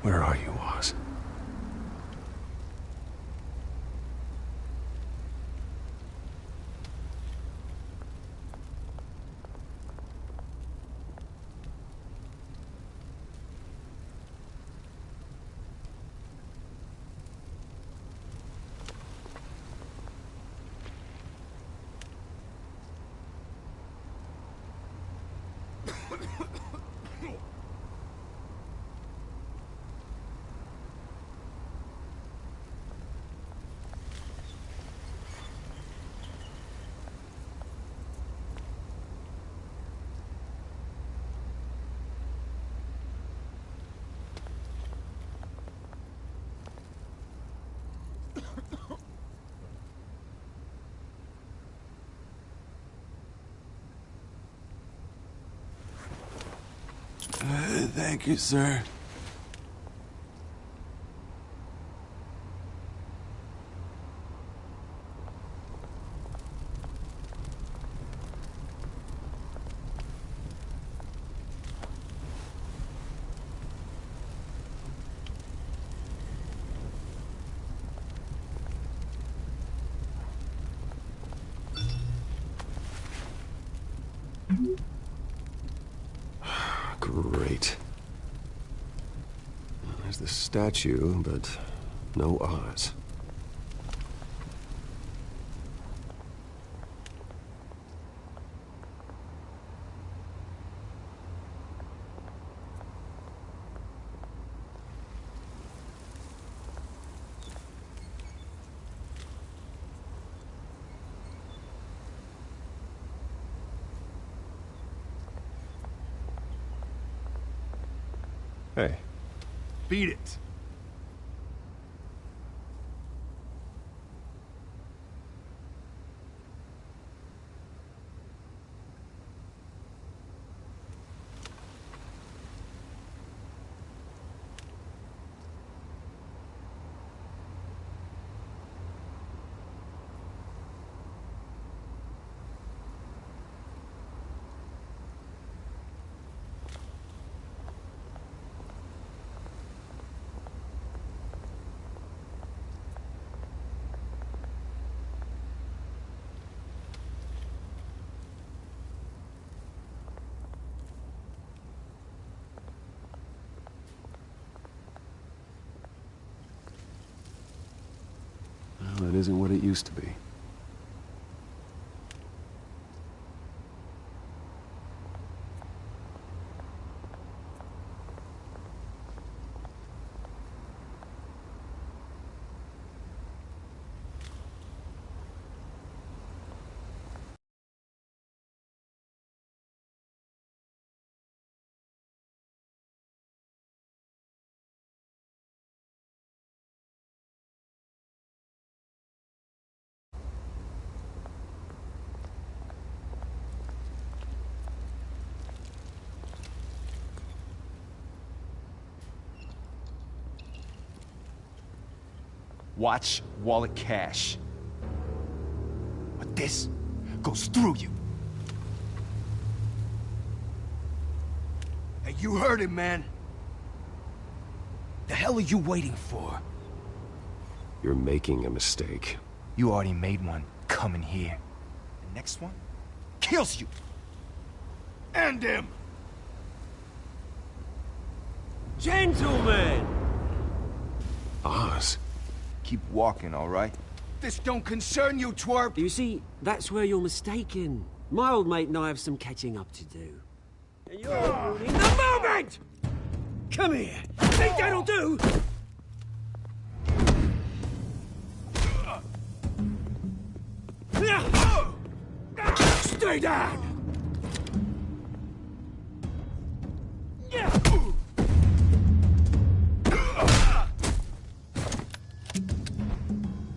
[SPEAKER 7] Where are you, Oz?
[SPEAKER 17] Thank you, sir.
[SPEAKER 10] Great. There's the statue, but no Oz. Hey.
[SPEAKER 17] Beat it.
[SPEAKER 10] Well, that isn't what it used to be.
[SPEAKER 3] Watch, wallet, cash. But this goes through you. Hey, you heard it, man. The hell are you waiting for?
[SPEAKER 10] You're making a mistake.
[SPEAKER 3] You already made one coming here. The next one kills you. And him.
[SPEAKER 18] Gentlemen!
[SPEAKER 8] Oz.
[SPEAKER 3] Keep walking, all right? This don't concern you, twerp!
[SPEAKER 18] You see, that's where you're mistaken. My old mate and I have some catching up to do. And you're ruining the moment! Come here! Think that'll do? Stay down!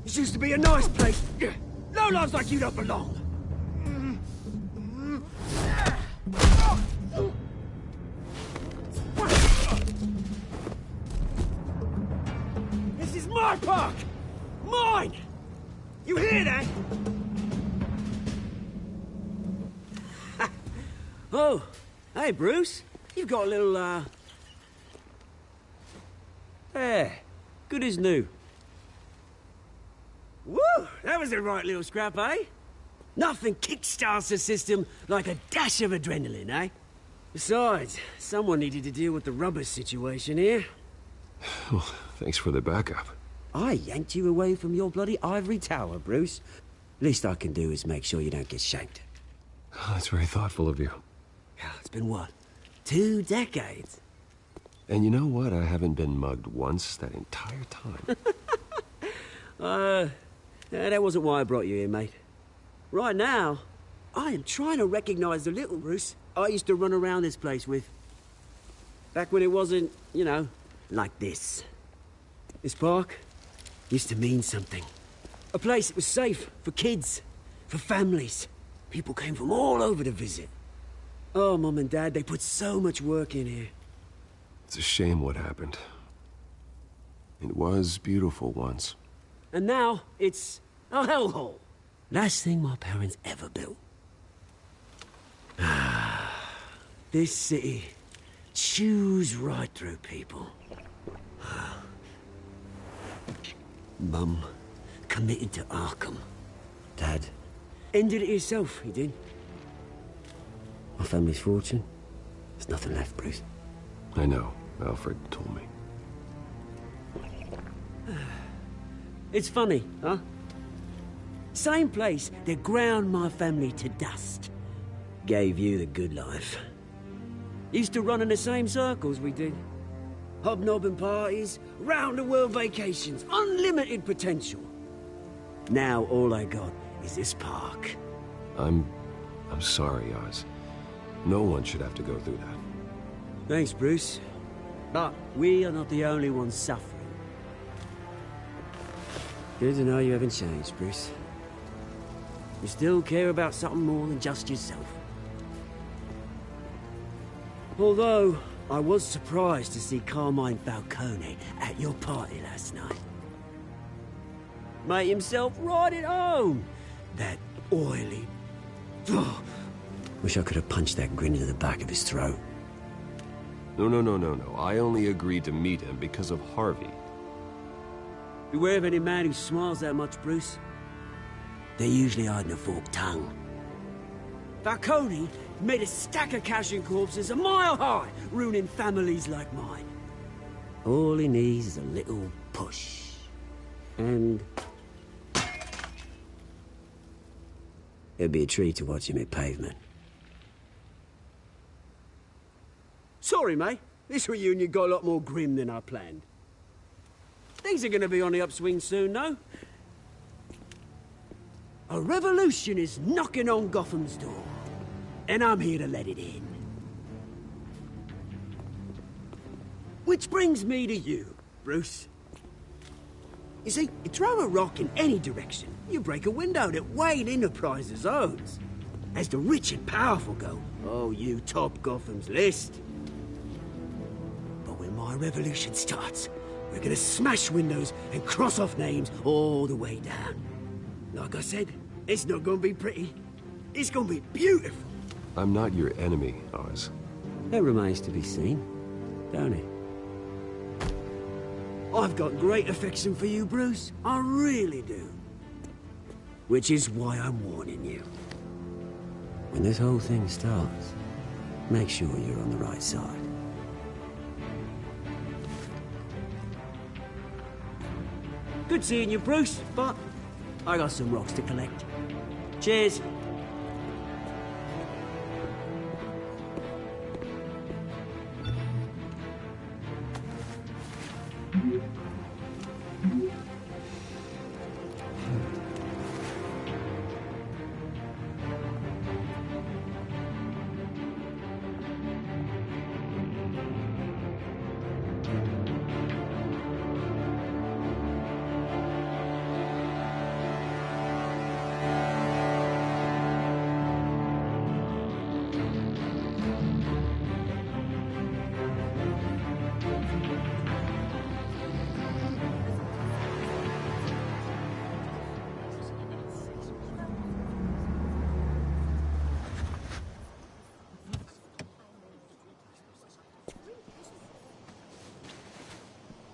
[SPEAKER 18] This used to be a nice place. No lives like you don't belong. This is my park! Mine! You hear that? Oh, hey, Bruce. You've got a little, There. Good as new. Woo! That was a right little scrap, eh? Nothing kickstarts the system like a dash of adrenaline, eh? Besides, someone needed to deal with the rubber situation here.
[SPEAKER 10] Well, thanks for the backup.
[SPEAKER 18] I yanked you away from your bloody ivory tower, Bruce. Least I can do is make sure you don't get shanked.
[SPEAKER 10] Oh, that's very thoughtful of you.
[SPEAKER 18] Yeah, it's been what? 2 decades?
[SPEAKER 10] And you know what? I haven't been mugged once that entire time.
[SPEAKER 18] That wasn't why I brought you here, mate. Right now, I am trying to recognize the little Bruce I used to run around this place with. Back when it wasn't, you know, like this. This park used to mean something. A place that was safe for kids, for families. People came from all over to visit. Oh, Mum and Dad, they put so much work in here.
[SPEAKER 10] It's a shame what happened. It was beautiful once.
[SPEAKER 18] And now, it's a hellhole. Last thing my parents ever built. This city chews right through people. Mum committed to Arkham. Dad ended it himself, he did. My family's fortune, there's nothing left, Bruce.
[SPEAKER 10] I know. Alfred told me.
[SPEAKER 18] It's funny, huh? Same place that ground my family to dust. Gave you the good life. Used to run in the same circles we did. Hobnobbing parties, round-the-world vacations, unlimited potential. Now all I got is this park.
[SPEAKER 10] I'm sorry, Oz. No one should have to go through that.
[SPEAKER 18] Thanks, Bruce. But we are not the only ones suffering. Good to know you haven't changed, Bruce. You still care about something more than just yourself. Although, I was surprised to see Carmine Falcone at your party last night. Made himself right at home. That oily... Oh, wish I could have punched that grin into the back of his throat.
[SPEAKER 10] No. I only agreed to meet him because of Harvey.
[SPEAKER 18] Beware of any man who smiles that much, Bruce. They're usually hiding a forked tongue. Falcone made a stack of cash and corpses a mile high, ruining families like mine. All he needs is a little push. And... it'd be a treat to watch him hit pavement. Sorry, mate. This reunion got a lot more grim than I planned. Things are gonna be on the upswing soon, though. A revolution is knocking on Gotham's door. And I'm here to let it in. Which brings me to you, Bruce. You see, you throw a rock in any direction, you break a window that Wayne Enterprises owns. As the rich and powerful go, oh, you top Gotham's list. But when my revolution starts, we're gonna smash windows and cross off names all the way down. Like I said, it's not gonna be pretty. It's gonna be beautiful.
[SPEAKER 10] I'm not your enemy, Oz.
[SPEAKER 18] That remains to be seen, don't it? I've got great affection for you, Bruce. I really do. Which is why I'm warning you. When this whole thing starts, make sure you're on the right side. Good seeing you, Bruce, but I got some rocks to collect. Cheers.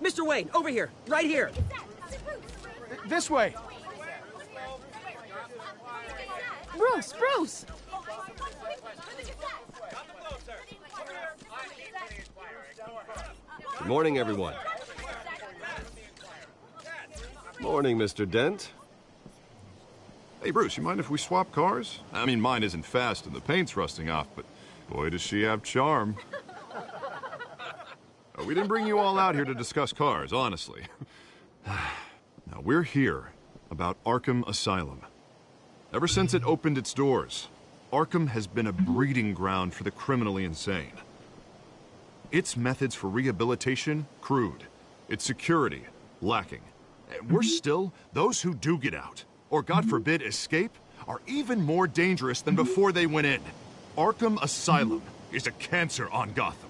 [SPEAKER 18] Mr. Wayne, over here, right here.
[SPEAKER 3] This way.
[SPEAKER 1] Bruce, Bruce!
[SPEAKER 10] Good morning, everyone. Morning, Mr. Dent.
[SPEAKER 9] Hey, Bruce, you mind if we swap cars? I mean, mine isn't fast and the paint's rusting off, but boy, does she have charm. We didn't bring you all out here to discuss cars, honestly. Now, we're here about Arkham Asylum. Ever since it opened its doors, Arkham has been a breeding ground for the criminally insane. Its methods for rehabilitation, crude. Its security, lacking. And worse still, those who do get out, or God forbid, escape, are even more dangerous than before they went in. Arkham Asylum is a cancer on Gotham.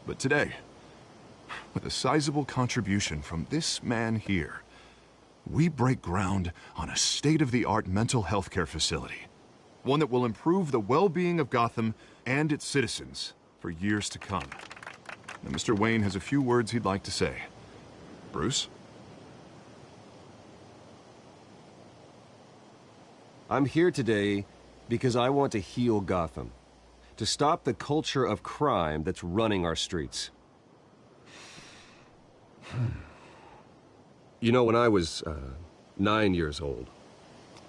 [SPEAKER 9] But today, with a sizable contribution from this man here, we break ground on a state-of-the-art mental health care facility. One that will improve the well-being of Gotham and its citizens for years to come. Now, Mr. Wayne has a few words he'd like to say. Bruce?
[SPEAKER 10] I'm here today because I want to heal Gotham. To stop the culture of crime that's running our streets. You know, when I was 9 years old,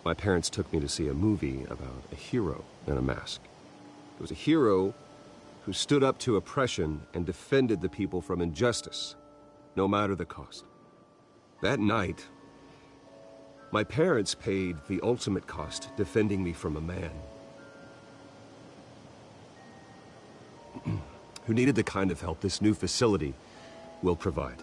[SPEAKER 10] my parents took me to see a movie about a hero in a mask. It was a hero who stood up to oppression and defended the people from injustice, no matter the cost. That night, my parents paid the ultimate cost defending me from a man who needed the kind of help this new facility will provide.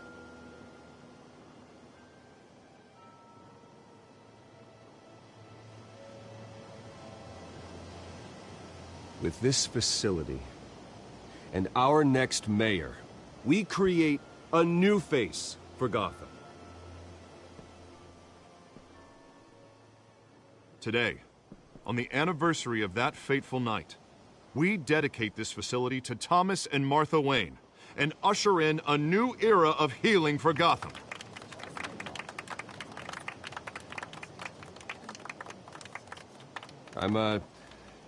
[SPEAKER 10] With this facility and our next mayor, we create a new face for Gotham.
[SPEAKER 9] Today, on the anniversary of that fateful night, we dedicate this facility to Thomas and Martha Wayne and usher in a new era of healing for Gotham.
[SPEAKER 10] I'm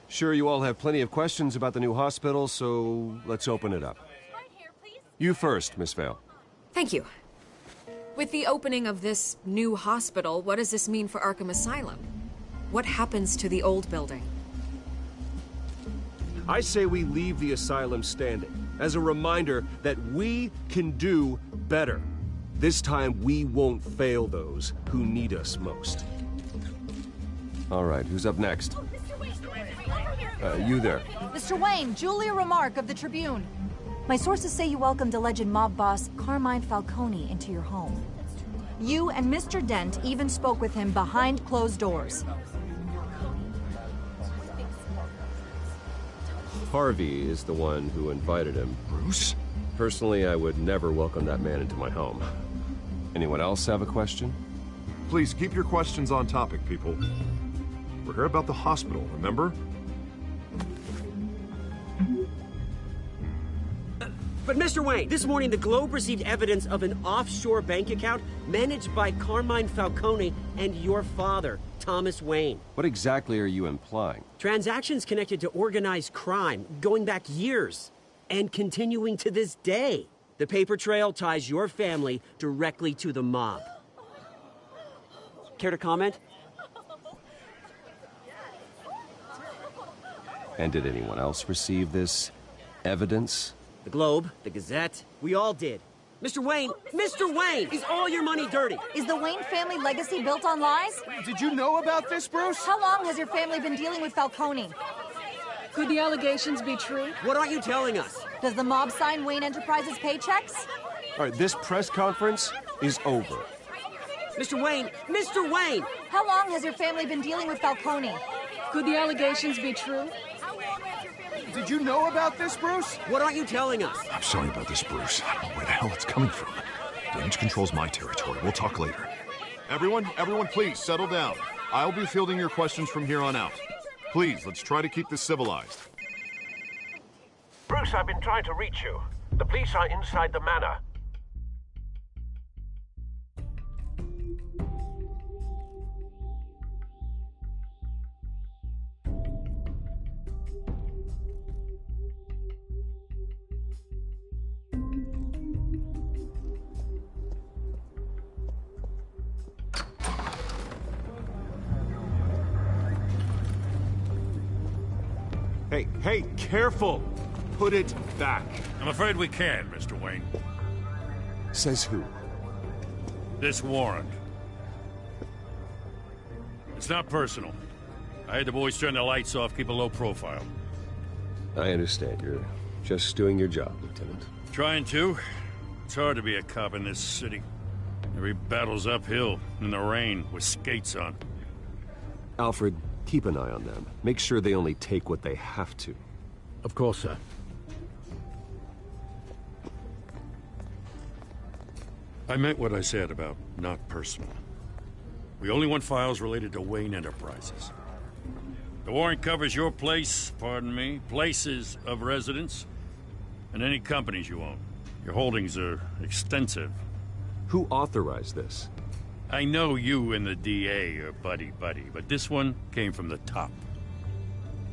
[SPEAKER 10] sure you all have plenty of questions about the new hospital, so let's open it up. You first, Miss Vale.
[SPEAKER 13] Thank you. With the opening of this new hospital, what does this mean for Arkham Asylum? What happens to the old building?
[SPEAKER 10] I say we leave the asylum standing as a reminder that we can do better. This time we won't fail those who need us most. All right, who's up next? You there.
[SPEAKER 19] Mr. Wayne, Julia Remark of the Tribune. My sources say you welcomed alleged mob boss Carmine Falcone into your home. You and Mr. Dent even spoke with him behind closed doors.
[SPEAKER 10] Harvey is the one who invited him.
[SPEAKER 9] Bruce?
[SPEAKER 10] Personally, I would never welcome that man into my home. Anyone else have a question?
[SPEAKER 9] Please keep your questions on topic, people. We're here about the hospital, remember?
[SPEAKER 18] But Mr. Wayne, this morning the Globe received evidence of an offshore bank account managed by Carmine Falcone and your father, Thomas Wayne.
[SPEAKER 10] What exactly are you implying?
[SPEAKER 18] Transactions connected to organized crime going back years and continuing to this day. The paper trail ties your family directly to the mob. Care to comment?
[SPEAKER 10] And did anyone else receive this evidence?
[SPEAKER 18] The Globe, the Gazette, we all did. Mr. Wayne, is all your money dirty?
[SPEAKER 19] Is the Wayne family legacy built on lies?
[SPEAKER 3] Did you know about this, Bruce?
[SPEAKER 19] How long has your family been dealing with Falcone?
[SPEAKER 1] Could the allegations be true?
[SPEAKER 18] What aren't you telling us?
[SPEAKER 19] Does the mob sign Wayne Enterprises paychecks?
[SPEAKER 10] All right, this press conference is over.
[SPEAKER 18] Mr. Wayne!
[SPEAKER 19] How long has your family been dealing with Falcone?
[SPEAKER 1] Could the allegations be true?
[SPEAKER 3] Did you know about this, Bruce?
[SPEAKER 18] What aren't you telling us?
[SPEAKER 7] I'm sorry about this, Bruce. I don't know where the hell it's coming from. Damage control's my territory. We'll talk later.
[SPEAKER 9] Everyone, please, settle down. I'll be fielding your questions from here on out. Please, let's try to keep this civilized.
[SPEAKER 6] Bruce, I've been trying to reach you. The police are inside the manor.
[SPEAKER 8] Hey, careful! Put it back.
[SPEAKER 4] I'm afraid we can, Mr. Wayne.
[SPEAKER 8] Says who?
[SPEAKER 4] This warrant. It's not personal. I had the boys turn the lights off, keep a low profile.
[SPEAKER 10] I understand. You're just doing your job, Lieutenant.
[SPEAKER 4] Trying to. It's hard to be a cop in this city. Every battle's uphill, in the rain, with skates on.
[SPEAKER 10] Alfred, keep an eye on them. Make sure they only take what they have to.
[SPEAKER 6] Of course, sir.
[SPEAKER 4] I meant what I said about not personal. We only want files related to Wayne Enterprises. The warrant covers your place, pardon me, places of residence, and any companies you own. Your holdings are extensive.
[SPEAKER 10] Who authorized this?
[SPEAKER 4] I know you and the DA are buddy-buddy, but this one came from the top.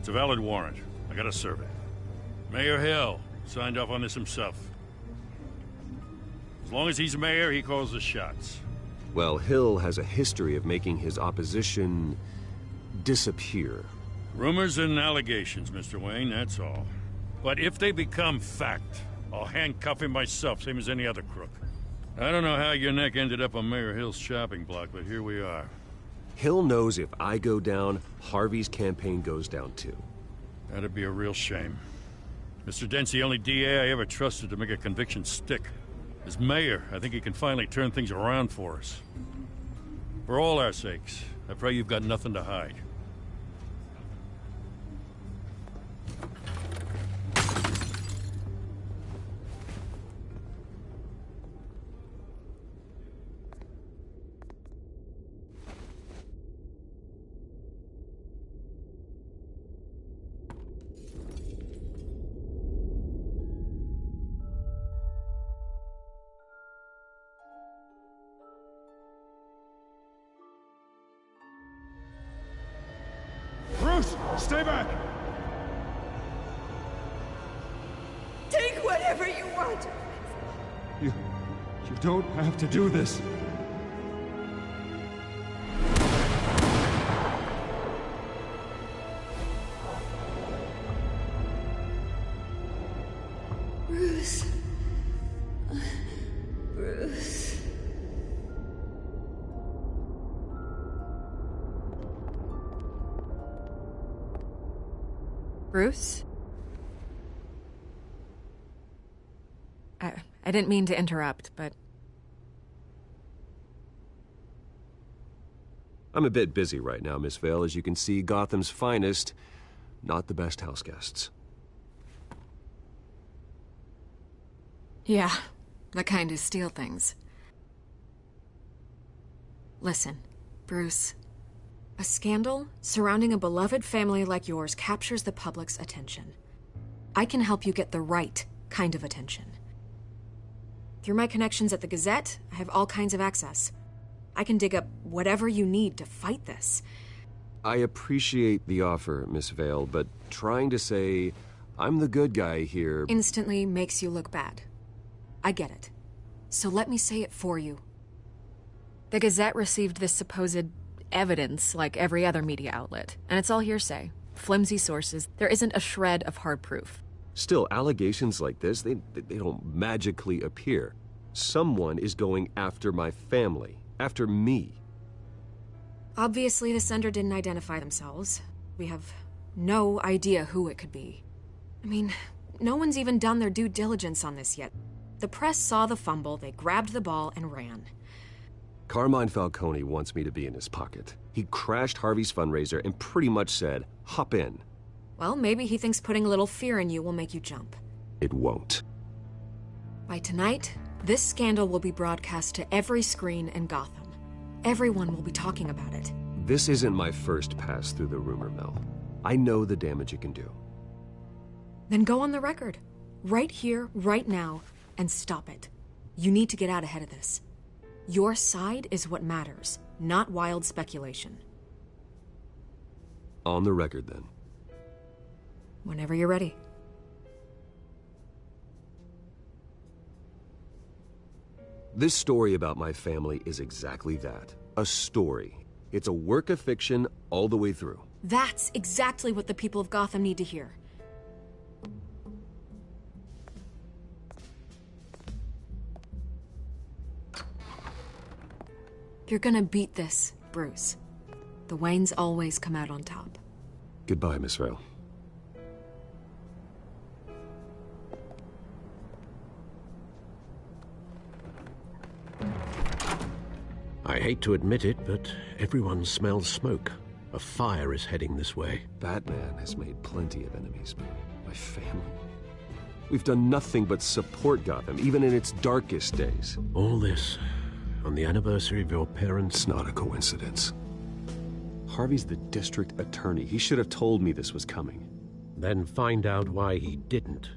[SPEAKER 4] It's a valid warrant. I gotta serve it. Mayor Hill signed off on this himself. As long as he's mayor, he calls the shots.
[SPEAKER 10] Well, Hill has a history of making his opposition disappear.
[SPEAKER 4] Rumors and allegations, Mr. Wayne, that's all. But if they become fact, I'll handcuff him myself, same as any other crook. I don't know how your neck ended up on Mayor Hill's shopping block, but here we are.
[SPEAKER 10] Hill knows if I go down, Harvey's campaign goes down too.
[SPEAKER 4] That'd be a real shame. Mr. Dent's the only DA I ever trusted to make a conviction stick. As mayor, I think he can finally turn things around for us. For all our sakes, I pray you've got nothing to hide.
[SPEAKER 3] Bruce, stay back!
[SPEAKER 12] Take whatever you want.
[SPEAKER 3] You don't have to do this.
[SPEAKER 12] Bruce. Bruce.
[SPEAKER 13] Bruce? I didn't mean to interrupt, but...
[SPEAKER 10] I'm a bit busy right now, Miss Vale. As you can see, Gotham's finest, not the best house guests.
[SPEAKER 13] Yeah, the kind who steal things. Listen, Bruce. A scandal surrounding a beloved family like yours captures the public's attention. I can help you get the right kind of attention. Through my connections at the Gazette, I have all kinds of access. I can dig up whatever you need to fight this.
[SPEAKER 10] I appreciate the offer, Miss Vale, but trying to say I'm the good guy here...
[SPEAKER 13] instantly makes you look bad. I get it. So let me say it for you. The Gazette received this supposed evidence like every other media outlet, and it's all hearsay. Flimsy sources. There isn't a shred of hard proof.
[SPEAKER 10] Still, allegations like this, they don't magically appear. Someone is going after my family, after me.
[SPEAKER 13] Obviously, the sender didn't identify themselves. We have no idea who it could be. I mean, no one's even done their due diligence on this yet. The press saw the fumble, they grabbed the ball and ran.
[SPEAKER 10] Carmine Falcone wants me to be in his pocket. He crashed Harvey's fundraiser and pretty much said, hop in.
[SPEAKER 13] Well, maybe he thinks putting a little fear in you will make you jump.
[SPEAKER 10] It won't.
[SPEAKER 13] By tonight, this scandal will be broadcast to every screen in Gotham. Everyone will be talking about it.
[SPEAKER 10] This isn't my first pass through the rumor mill. I know the damage it can do.
[SPEAKER 13] Then go on the record. Right here, right now, and stop it. You need to get out ahead of this. Your side is what matters, not wild speculation.
[SPEAKER 10] On the record, then.
[SPEAKER 13] Whenever you're ready.
[SPEAKER 10] This story about my family is exactly that. A story. It's a work of fiction all the way through.
[SPEAKER 13] That's exactly what the people of Gotham need to hear. You're gonna beat this, Bruce. The Waynes always come out on top.
[SPEAKER 10] Goodbye, Miss Vale.
[SPEAKER 6] I hate to admit it, but everyone smells smoke. A fire is heading this way.
[SPEAKER 10] Batman has made plenty of enemies, but my family... We've done nothing but support Gotham, even in its darkest days.
[SPEAKER 6] All this on the anniversary of your parents'...
[SPEAKER 10] It's not a coincidence. Harvey's the district attorney. He should have told me this was coming.
[SPEAKER 6] Then find out why he didn't.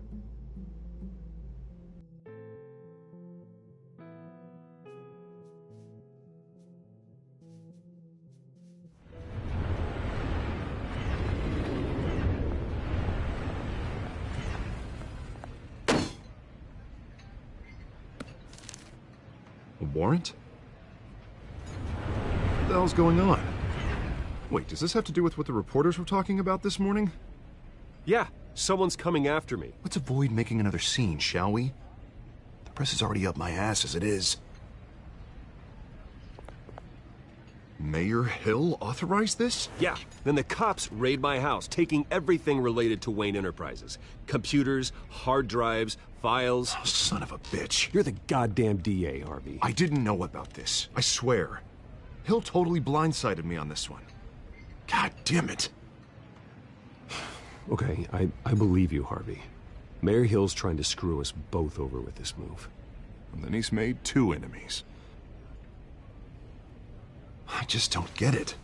[SPEAKER 9] A warrant? What the hell's going on? Wait, does this have to do with what the reporters were talking about this morning?
[SPEAKER 10] Yeah, someone's coming after me.
[SPEAKER 9] Let's avoid making another scene, shall we? The press is already up my ass as it is. Mayor Hill authorized this?
[SPEAKER 10] Yeah, then the cops raid my house, taking everything related to Wayne Enterprises. Computers, hard drives, files.
[SPEAKER 9] Oh, son of a bitch.
[SPEAKER 10] You're the goddamn DA, Harvey.
[SPEAKER 9] I didn't know about this. I swear. Hill totally blindsided me on this one. God damn it.
[SPEAKER 10] Okay, I believe you, Harvey. Mayor Hill's trying to screw us both over with this move.
[SPEAKER 9] And then he's made two enemies. I just don't get it.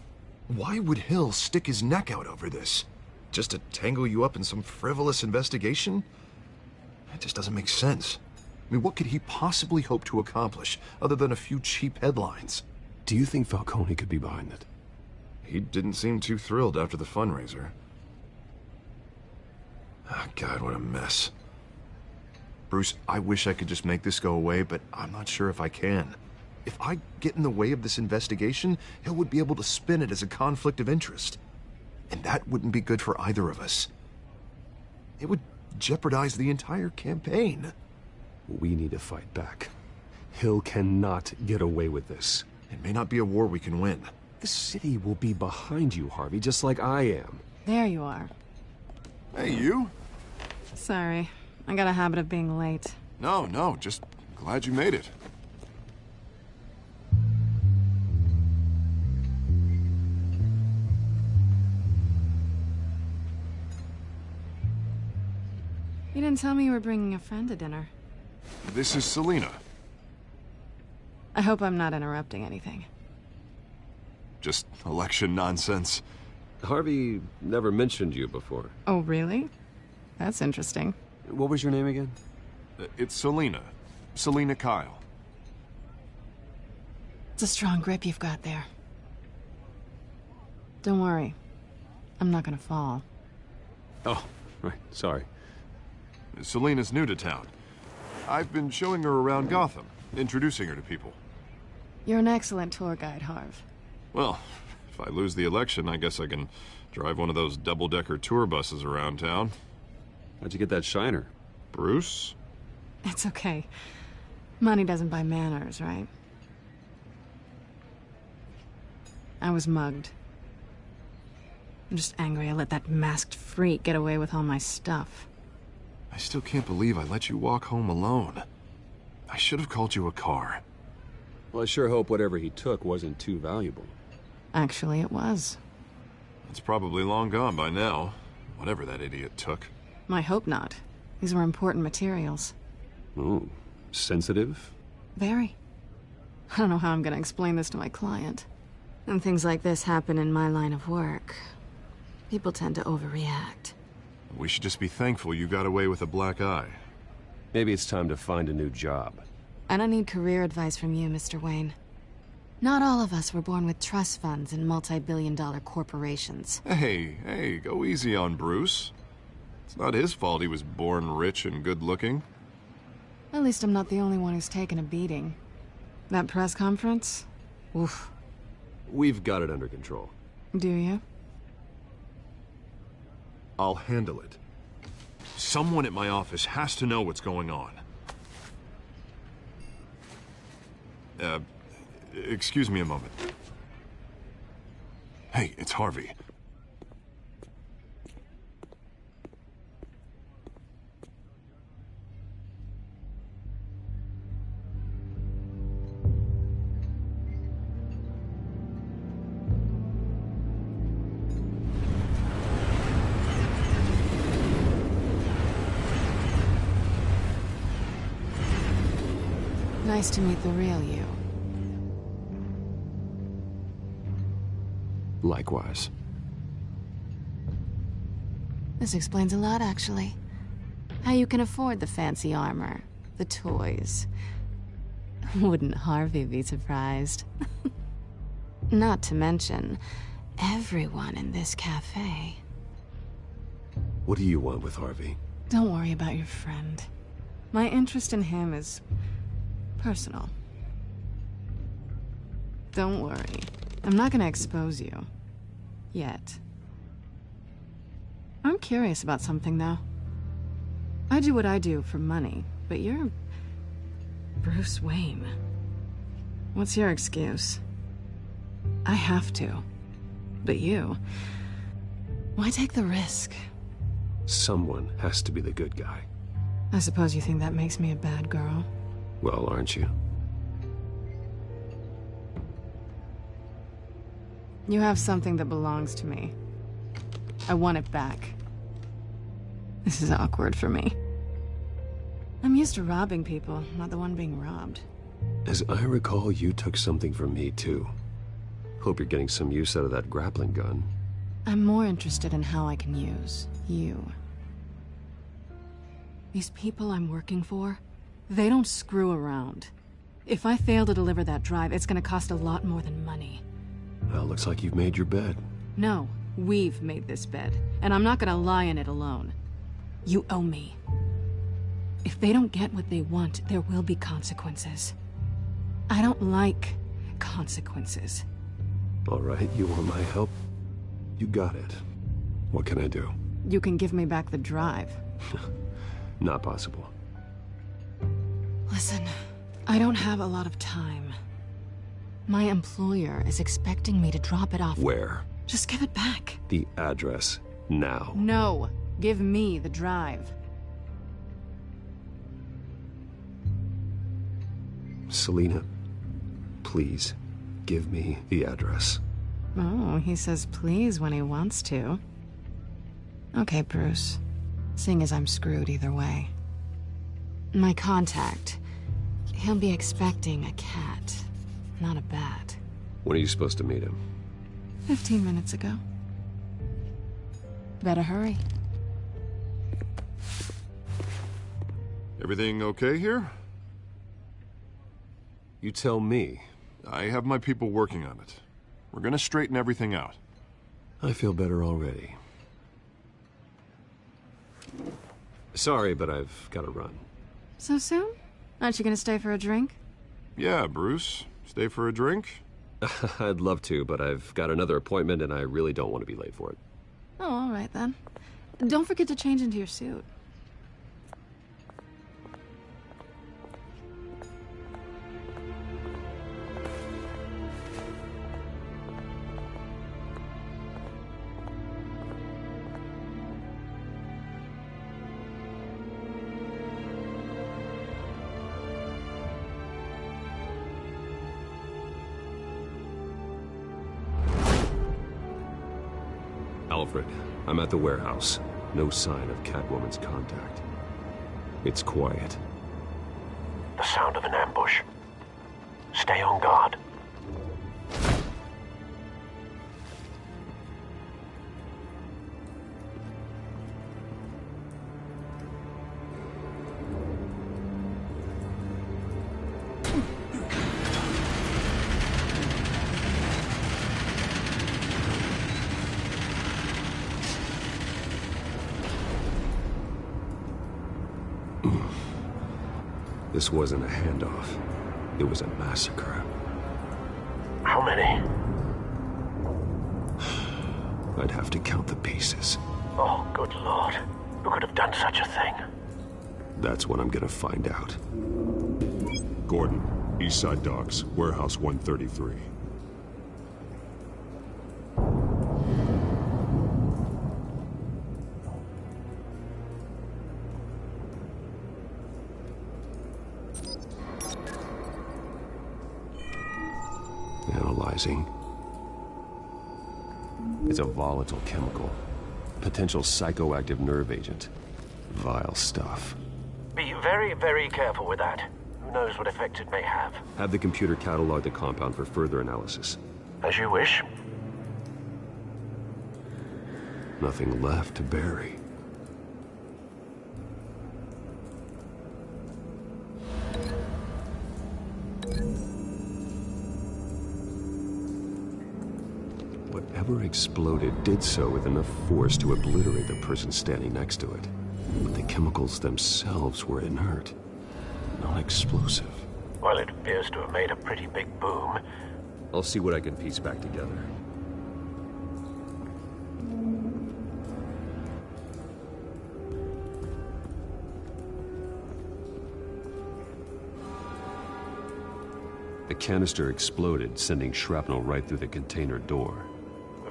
[SPEAKER 9] Why would Hill stick his neck out over this? Just to tangle you up in some frivolous investigation? It just doesn't make sense. I mean, what could he possibly hope to accomplish other than a few cheap headlines?
[SPEAKER 10] Do you think Falcone could be behind it?
[SPEAKER 9] He didn't seem too thrilled after the fundraiser. Oh, God, what a mess. Bruce, I wish I could just make this go away, but I'm not sure if I can. If I get in the way of this investigation, Hill would be able to spin it as a conflict of interest. And that wouldn't be good for either of us. It would jeopardize the entire campaign.
[SPEAKER 10] We need to fight back. Hill cannot get away with this.
[SPEAKER 9] It may not be a war we can win.
[SPEAKER 10] The city will be behind you, Harvey, just like I am.
[SPEAKER 1] There you are.
[SPEAKER 9] Hey, you?
[SPEAKER 1] Sorry. I got a habit of being late.
[SPEAKER 9] No, just glad you made it.
[SPEAKER 1] You didn't tell me you were bringing a friend to dinner.
[SPEAKER 9] This is Selina.
[SPEAKER 1] I hope I'm not interrupting anything.
[SPEAKER 9] Just election nonsense.
[SPEAKER 10] Harvey never mentioned you before.
[SPEAKER 1] Oh, really? That's interesting.
[SPEAKER 10] What was your name again?
[SPEAKER 9] It's Selina. Selina Kyle.
[SPEAKER 1] It's a strong grip you've got there. Don't worry. I'm not gonna fall.
[SPEAKER 10] Oh, right. Sorry.
[SPEAKER 9] Selina's new to town. I've been showing her around Gotham, introducing her to people.
[SPEAKER 1] You're an excellent tour guide, Harv.
[SPEAKER 9] Well, if I lose the election, I guess I can drive one of those double-decker tour buses around town.
[SPEAKER 10] How'd you get that shiner?
[SPEAKER 9] Bruce?
[SPEAKER 1] It's okay. Money doesn't buy manners, right? I was mugged. I'm just angry I let that masked freak get away with all my stuff.
[SPEAKER 9] I still can't believe I let you walk home alone. I should have called you a car.
[SPEAKER 10] Well, I sure hope whatever he took wasn't too valuable.
[SPEAKER 1] Actually, it was.
[SPEAKER 9] It's probably long gone by now, whatever that idiot took.
[SPEAKER 1] I hope not. These were important materials.
[SPEAKER 10] Oh, sensitive?
[SPEAKER 1] Very. I don't know how I'm gonna explain this to my client. When things like this happen in my line of work, people tend to overreact.
[SPEAKER 9] We should just be thankful you got away with a black eye.
[SPEAKER 10] Maybe it's time to find a new job.
[SPEAKER 1] I don't need career advice from you, Mr. Wayne. Not all of us were born with trust funds and multi-billion-dollar corporations.
[SPEAKER 9] Hey, go easy on Bruce. It's not his fault he was born rich and good-looking.
[SPEAKER 1] At least I'm not the only one who's taken a beating. That press conference? Oof.
[SPEAKER 10] We've got it under control.
[SPEAKER 1] Do you?
[SPEAKER 9] I'll handle it. Someone at my office has to know what's going on. Excuse me a moment. Hey, it's Harvey.
[SPEAKER 1] Nice to meet the real you.
[SPEAKER 10] Likewise.
[SPEAKER 1] This explains a lot, actually. How you can afford the fancy armor, the toys. Wouldn't Harvey be surprised? Not to mention, everyone in this cafe.
[SPEAKER 10] What do you want with Harvey?
[SPEAKER 1] Don't worry about your friend. My interest in him is personal. Don't worry. I'm not gonna expose you. Yet. I'm curious about something, though. I do what I do for money, but you're Bruce Wayne. What's your excuse? I have to. But you... why take the risk?
[SPEAKER 10] Someone has to be the good guy.
[SPEAKER 1] I suppose you think that makes me a bad girl.
[SPEAKER 10] Well, aren't you?
[SPEAKER 1] You have something that belongs to me. I want it back. This is awkward for me. I'm used to robbing people, not the one being robbed.
[SPEAKER 10] As I recall, you took something from me, too. Hope you're getting some use out of that grappling gun.
[SPEAKER 1] I'm more interested in how I can use you. These people I'm working for, they don't screw around. If I fail to deliver that drive, it's gonna cost a lot more than money.
[SPEAKER 10] Well, looks like you've made your bed.
[SPEAKER 1] No, we've made this bed, and I'm not gonna lie in it alone. You owe me. If they don't get what they want, there will be consequences. I don't like consequences.
[SPEAKER 10] All right, you want my help? You got it. What can I do?
[SPEAKER 1] You can give me back the drive.
[SPEAKER 10] Not possible.
[SPEAKER 1] Listen, I don't have a lot of time. My employer is expecting me to drop it off.
[SPEAKER 10] Where?
[SPEAKER 1] Just give it back.
[SPEAKER 10] The address, now.
[SPEAKER 1] No, give me the drive.
[SPEAKER 10] Selina, please, give me the address.
[SPEAKER 1] Oh, he says please when he wants to. Okay, Bruce. Seeing as I'm screwed either way. My contact, he'll be expecting a cat, not a bat.
[SPEAKER 10] When are you supposed to meet him?
[SPEAKER 1] 15 minutes ago. Better hurry.
[SPEAKER 9] Everything okay here?
[SPEAKER 10] You tell me.
[SPEAKER 9] I have my people working on it. We're gonna straighten everything out.
[SPEAKER 10] I feel better already. Sorry, but I've got to run.
[SPEAKER 1] So soon? Aren't you gonna stay for a drink?
[SPEAKER 9] Yeah, Bruce. Stay for a drink?
[SPEAKER 10] I'd love to, but I've got another appointment and I really don't want to be late for it.
[SPEAKER 1] Oh, all right then. Don't forget to change into your suit.
[SPEAKER 10] Alfred, I'm at the warehouse. No sign of Catwoman's contact. It's quiet.
[SPEAKER 6] The sound of an ambush. Stay on guard.
[SPEAKER 10] This wasn't a handoff. It was a massacre.
[SPEAKER 6] How many?
[SPEAKER 10] I'd have to count the pieces.
[SPEAKER 6] Oh, good Lord. Who could have done such a thing?
[SPEAKER 10] That's what I'm gonna find out.
[SPEAKER 8] Gordon, Eastside Docks, Warehouse 133.
[SPEAKER 10] Analyzing. It's a volatile chemical. Potential psychoactive nerve agent. Vile stuff.
[SPEAKER 6] Be very, very careful with that. Who knows what effect it may have.
[SPEAKER 10] Have the computer catalog the compound for further analysis.
[SPEAKER 6] As you wish.
[SPEAKER 10] Nothing left to bury. Whatever exploded did so with enough force to obliterate the person standing next to it. But the chemicals themselves were inert, non-explosive.
[SPEAKER 6] Well, it appears to have made a pretty big boom.
[SPEAKER 10] I'll see what I can piece back together. The canister exploded, sending shrapnel right through the container door.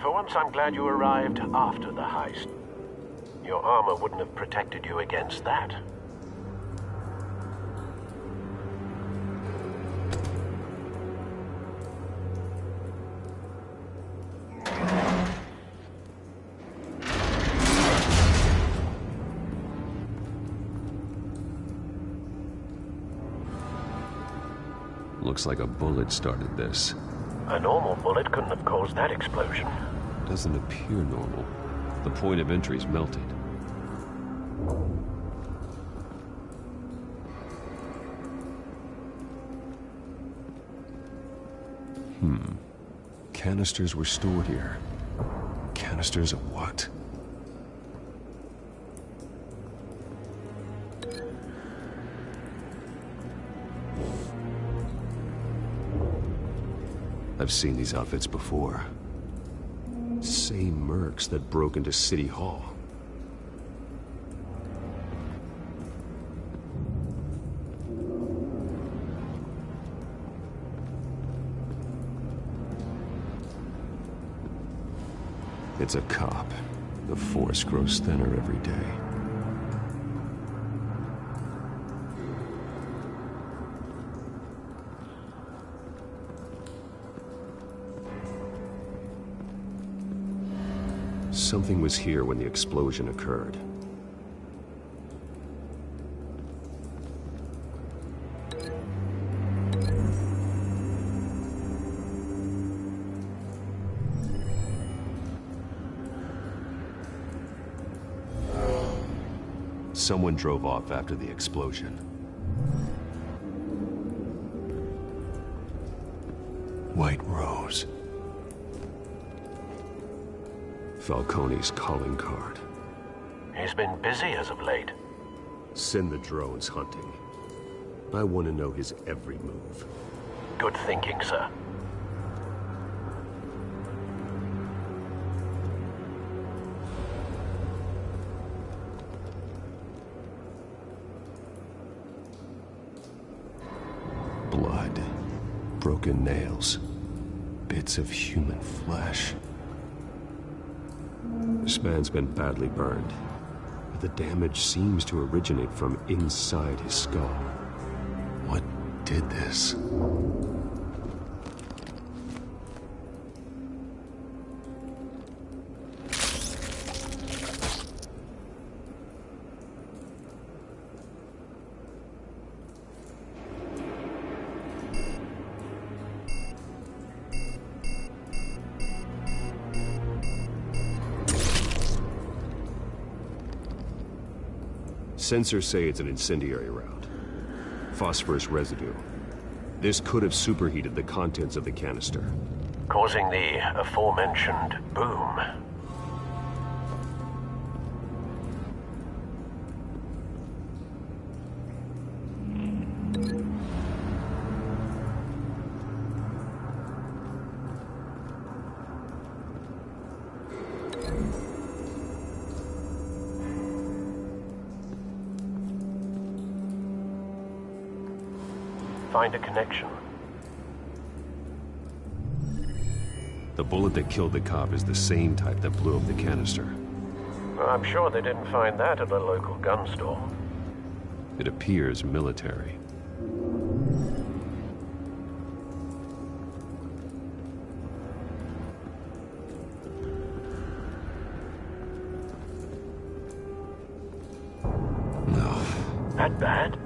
[SPEAKER 6] For once, I'm glad you arrived after the heist. Your armor wouldn't have protected you against that.
[SPEAKER 10] Looks like a bullet started this.
[SPEAKER 6] A normal bullet couldn't have caused that explosion.
[SPEAKER 10] Doesn't appear normal. The point of entry's melted. Canisters were stored here. Canisters of what? I've seen these outfits before. Same mercs that broke into City Hall. It's a cop. The force grows thinner every day. Something was here when the explosion occurred. Someone drove off after the explosion. White Rose. Falcone's calling card.
[SPEAKER 6] He's been busy as of late.
[SPEAKER 10] Send the drones hunting.
[SPEAKER 6] I want to know his every move.
[SPEAKER 20] Good thinking, sir.
[SPEAKER 6] Blood, broken nails, bits of human flesh. This man's been badly burned, but the damage seems to originate from inside his skull. What did this? Sensors say it's an incendiary round. Phosphorus residue. This could have superheated the contents of the canister,
[SPEAKER 20] Causing the aforementioned boom. Find a connection.
[SPEAKER 6] The bullet that killed the cop is the same type that blew up the canister.
[SPEAKER 20] Well, I'm sure they didn't find that at a local gun store.
[SPEAKER 6] It appears military. No.
[SPEAKER 20] That bad?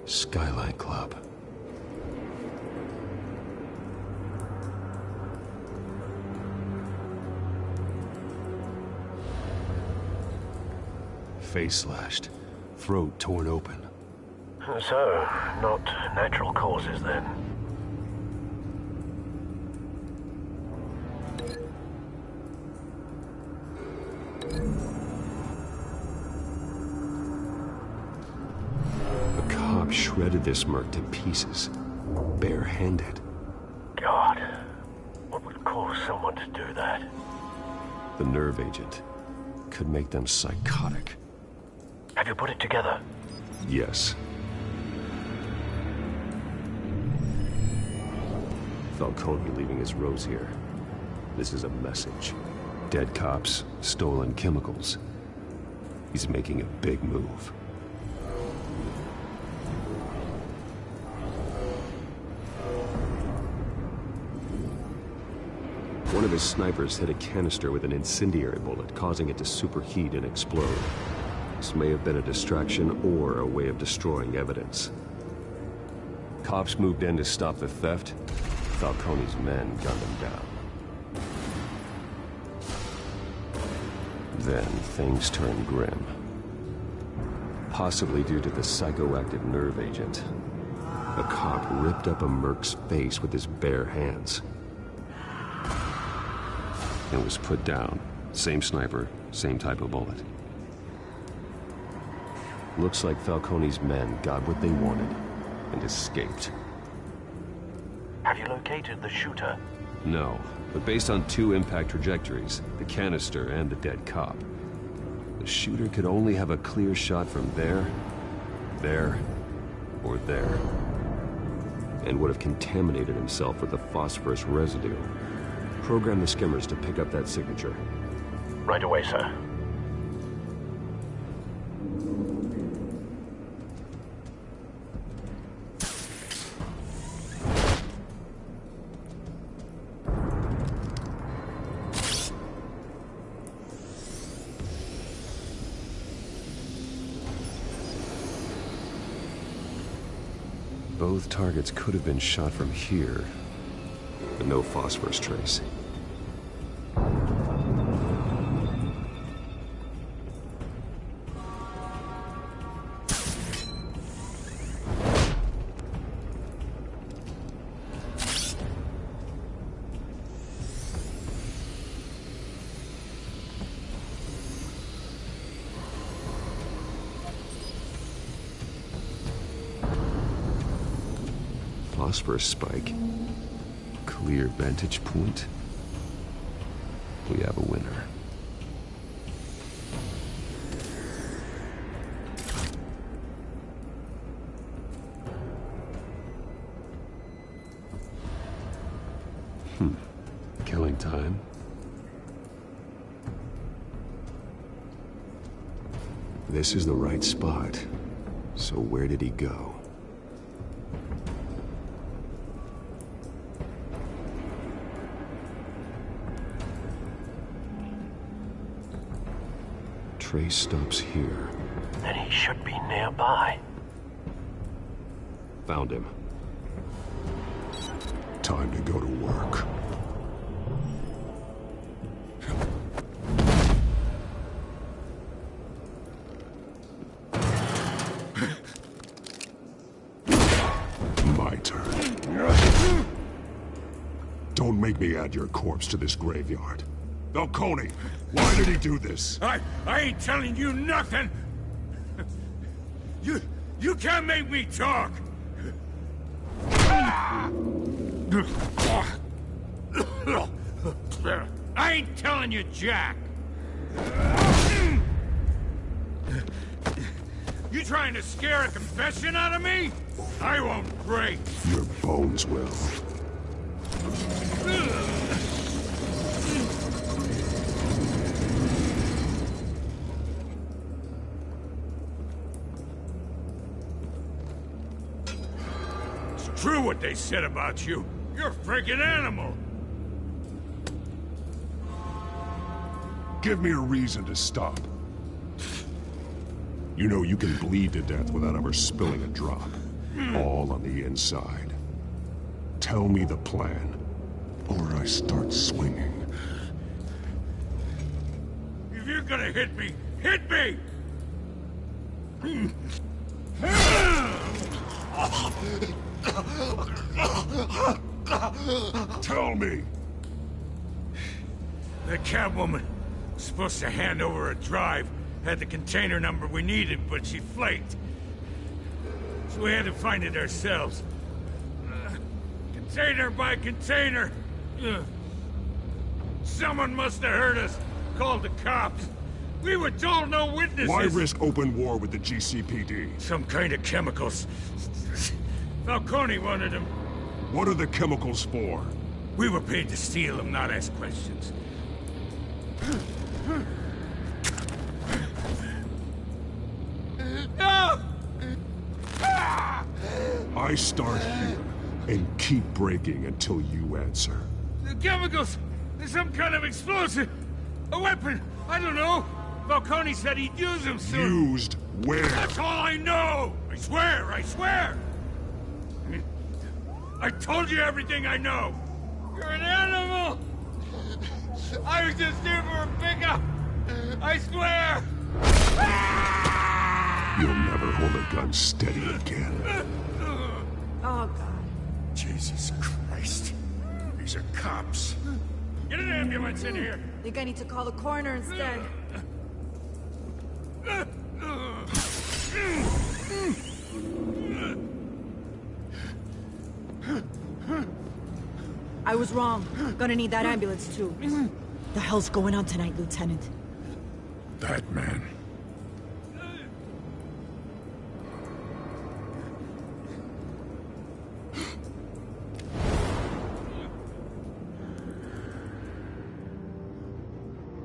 [SPEAKER 6] Skyline Club. Face slashed, throat torn open.
[SPEAKER 20] So, not natural causes then.
[SPEAKER 6] Shredded this merc to pieces, bare-handed.
[SPEAKER 20] God, what would cause someone to do that?
[SPEAKER 6] The nerve agent could make them psychotic.
[SPEAKER 20] Have you put it together?
[SPEAKER 6] Yes. Falcone leaving his rose here. This is a message. Dead cops, stolen chemicals. He's making a big move. One of his snipers hit a canister with an incendiary bullet, causing it to superheat and explode. This may have been a distraction or a way of destroying evidence. Cops moved in to stop the theft. Falcone's men gunned him down. Then things turned grim. Possibly due to the psychoactive nerve agent. A cop ripped up a merc's face with his bare hands. It was put down. Same sniper, same type of bullet. Looks like Falcone's men got what they wanted and escaped.
[SPEAKER 20] Have you located the shooter?
[SPEAKER 6] No, but based on two impact trajectories, the canister and the dead cop, the shooter could only have a clear shot from there, or there, and would have contaminated himself with the phosphorus residue. Program the skimmers to pick up that signature.
[SPEAKER 20] Right away, sir.
[SPEAKER 6] Both targets could have been shot from here, but no phosphorus trace.
[SPEAKER 10] phosphorus spike. Clear vantage point. We have a winner. Killing time. This is the right spot. So where did he go? Trace stops here.
[SPEAKER 20] Then he should be nearby.
[SPEAKER 10] Found him.
[SPEAKER 8] Time to go to work. My turn. Don't make me add your corpse to this graveyard. Falcone, why did he do this?
[SPEAKER 4] I ain't telling you nothing! You can't make me talk! I ain't telling you jack! You trying to scare a confession out of me? I won't break!
[SPEAKER 8] Your bones will.
[SPEAKER 4] It's true what they said about you. You're a freaking animal!
[SPEAKER 8] Give me a reason to stop. You know you can bleed to death without ever spilling a drop. All on the inside. Tell me the plan, or I start swinging.
[SPEAKER 4] If you're gonna hit me, hit me!
[SPEAKER 8] Tell me!
[SPEAKER 4] The Catwoman was supposed to hand over a drive, had the container number we needed, but she flaked. So we had to find it ourselves. Container by container. Someone must have heard us, called the cops. We were told no witnesses.
[SPEAKER 8] Why risk open war with the GCPD?
[SPEAKER 4] Some kind of chemicals. Falcone wanted them.
[SPEAKER 8] What are the chemicals for?
[SPEAKER 4] We were paid to steal them, not ask questions. No!
[SPEAKER 8] I start here and keep breaking until you answer.
[SPEAKER 4] The chemicals! There's some kind of explosive! A weapon! I don't know! Falcone said he'd use them soon!
[SPEAKER 8] Used where?
[SPEAKER 4] That's all I know! I swear! I swear! I told you everything I know! You're an animal! I was just here for a pickup! I swear!
[SPEAKER 8] You'll never hold a gun steady again.
[SPEAKER 19] Oh, God.
[SPEAKER 4] Jesus Christ. These are cops. Get an ambulance in here!
[SPEAKER 19] I think I need to call the coroner instead. I was wrong. Gonna need that ambulance, too. The hell's going on tonight, Lieutenant?
[SPEAKER 4] That man.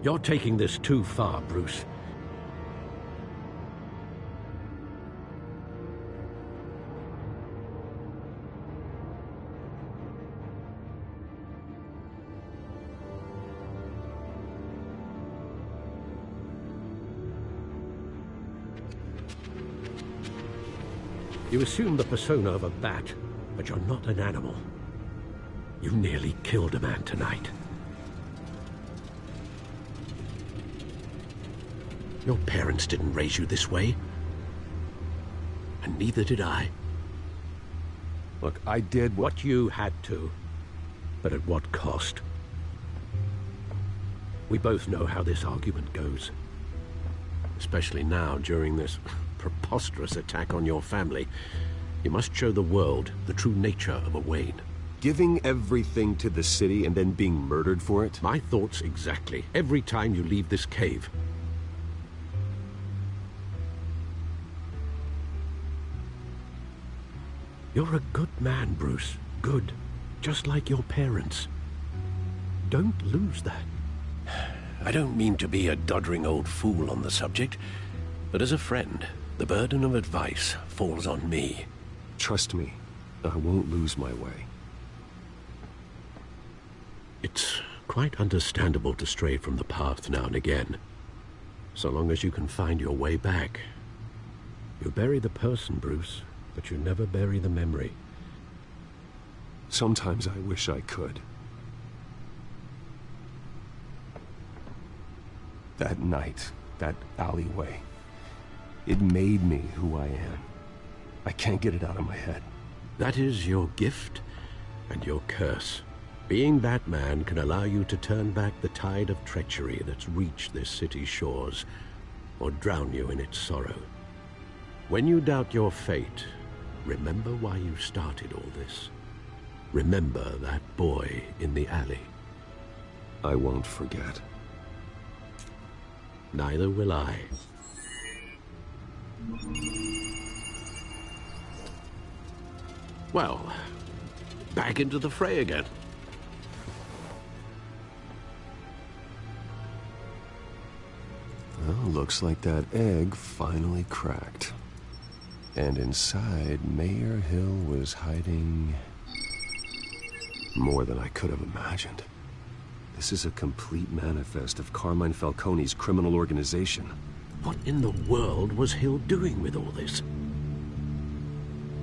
[SPEAKER 6] You're taking this too far, Bruce. You assume the persona of a bat, but you're not an animal. You nearly killed a man tonight. Your parents didn't raise you this way. And neither did I.
[SPEAKER 10] Look, I did
[SPEAKER 6] what you had to. But at what cost? We both know how this argument goes. Especially now, during this preposterous attack on your family. You must show the world the true nature of a Wayne.
[SPEAKER 10] Giving everything to the city and then being murdered for it?
[SPEAKER 6] My thoughts exactly. Every time you leave this cave. You're a good man, Bruce. Good. Just like your parents. Don't lose that.
[SPEAKER 21] I don't mean to be a doddering old fool on the subject, but as a friend, the burden of advice falls on me.
[SPEAKER 10] Trust me, I won't lose my way.
[SPEAKER 6] It's quite understandable to stray from the path now and again, so long as you can find your way back. You bury the person, Bruce, but you never bury the memory.
[SPEAKER 10] Sometimes I wish I could. That night, that alleyway, it made me who I am. I can't get it out of my head.
[SPEAKER 6] That is your gift and your curse. Being that man can allow you to turn back the tide of treachery that's reached this city's shores, or drown you in its sorrow. When you doubt your fate, remember why you started all this. Remember that boy in the alley.
[SPEAKER 10] I won't forget.
[SPEAKER 6] Neither will I. Well, back into the fray again.
[SPEAKER 10] Well, looks like that egg finally cracked. And inside, Mayor Hill was hiding more than I could have imagined. This is a complete manifest of Carmine Falcone's criminal organization.
[SPEAKER 6] What in the world was Hill doing with all this?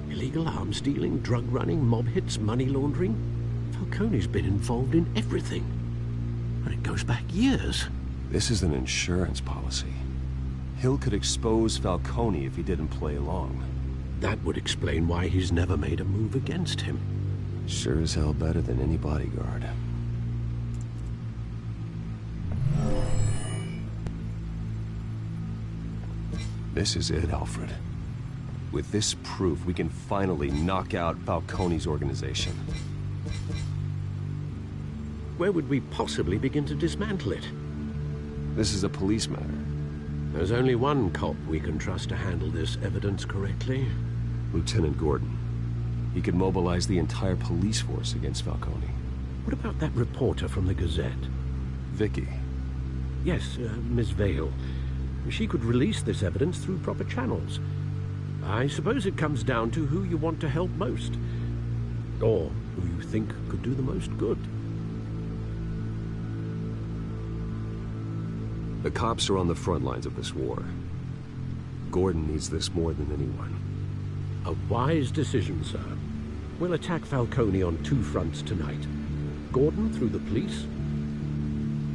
[SPEAKER 6] Illegal arms dealing, drug running, mob hits, money laundering? Falcone's been involved in everything. And it goes back years.
[SPEAKER 10] This is an insurance policy. Hill could expose Falcone if he didn't play along.
[SPEAKER 6] That would explain why he's never made a move against him.
[SPEAKER 10] Sure as hell better than any bodyguard. This is it, Alfred. With this proof, we can finally knock out Falcone's organization.
[SPEAKER 6] Where would we possibly begin to dismantle it?
[SPEAKER 10] This is a police matter.
[SPEAKER 6] There's only one cop we can trust to handle this evidence correctly.
[SPEAKER 10] Lieutenant Gordon. He could mobilize the entire police force against Falcone.
[SPEAKER 6] What about that reporter from the Gazette?
[SPEAKER 10] Vicky.
[SPEAKER 6] Yes, Miss Vale. She could release this evidence through proper channels. I suppose it comes down to who you want to help most. Or who you think could do the most good.
[SPEAKER 10] The cops are on the front lines of this war. Gordon needs this more than anyone.
[SPEAKER 6] A wise decision, sir. We'll attack Falcone on two fronts tonight. Gordon through the police,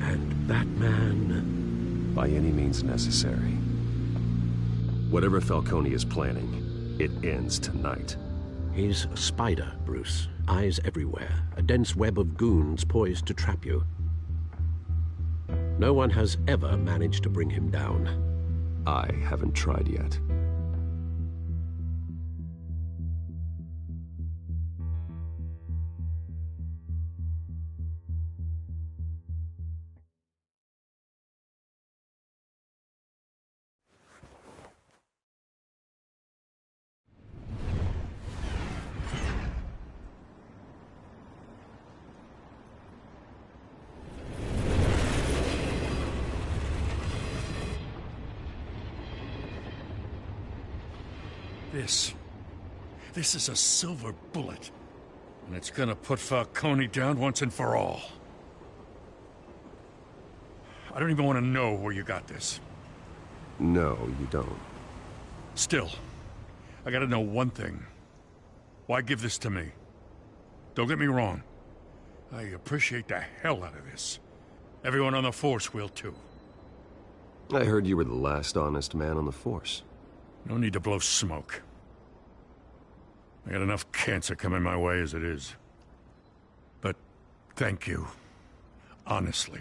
[SPEAKER 6] and Batman...
[SPEAKER 10] by any means necessary. Whatever Falcone is planning, it ends tonight.
[SPEAKER 6] He's a spider, Bruce. Eyes everywhere. A dense web of goons poised to trap you. No one has ever managed to bring him down.
[SPEAKER 10] I haven't tried yet.
[SPEAKER 14] This is a silver bullet. And it's gonna put Falcone down once and for all. I don't even want to know where you got this.
[SPEAKER 10] No, you don't.
[SPEAKER 14] Still, I gotta know one thing. Why give this to me? Don't get me wrong. I appreciate the hell out of this. Everyone on the Force will too.
[SPEAKER 10] I heard you were the last honest man on the Force.
[SPEAKER 14] No need to blow smoke. I got enough cancer coming my way as it is. But thank you. Honestly.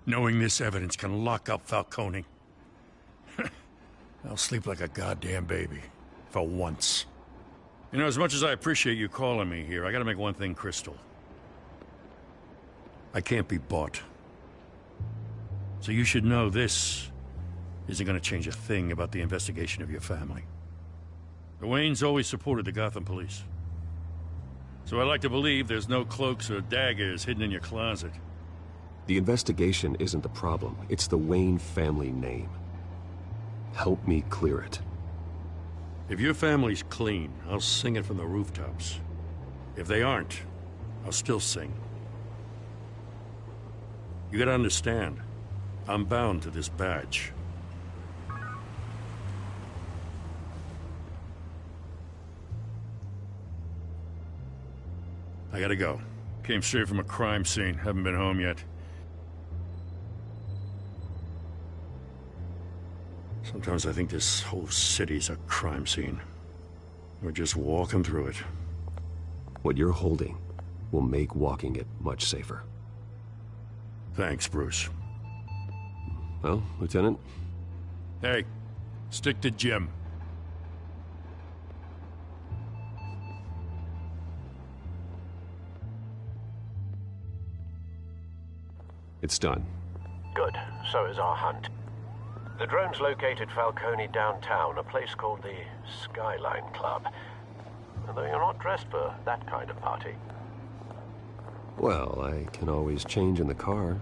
[SPEAKER 14] Knowing this evidence can lock up Falcone. I'll sleep like a goddamn baby. For once.
[SPEAKER 4] You know, as much as I appreciate you calling me here, I gotta make one thing crystal. I can't be bought. So you should know this isn't gonna change a thing about the investigation of your family. The Waynes always supported the Gotham police. So I like to believe there's no cloaks or daggers hidden in your closet.
[SPEAKER 10] The investigation isn't the problem. It's the Wayne family name. Help me clear it.
[SPEAKER 4] If your family's clean, I'll sing it from the rooftops. If they aren't, I'll still sing. You gotta understand, I'm bound to this badge. I gotta go. Came straight from a crime scene, haven't been home yet. Sometimes I think this whole city's a crime scene. We're just walking through it.
[SPEAKER 10] What you're holding will make walking it much safer.
[SPEAKER 4] Thanks, Bruce.
[SPEAKER 10] Well, Lieutenant?
[SPEAKER 4] Hey, stick to Jim.
[SPEAKER 10] It's done.
[SPEAKER 21] Good. So is our hunt. The drone's located Falcone downtown, a place called the Skyline Club. Although you're not dressed for that kind of party.
[SPEAKER 10] Well, I can always change in the car.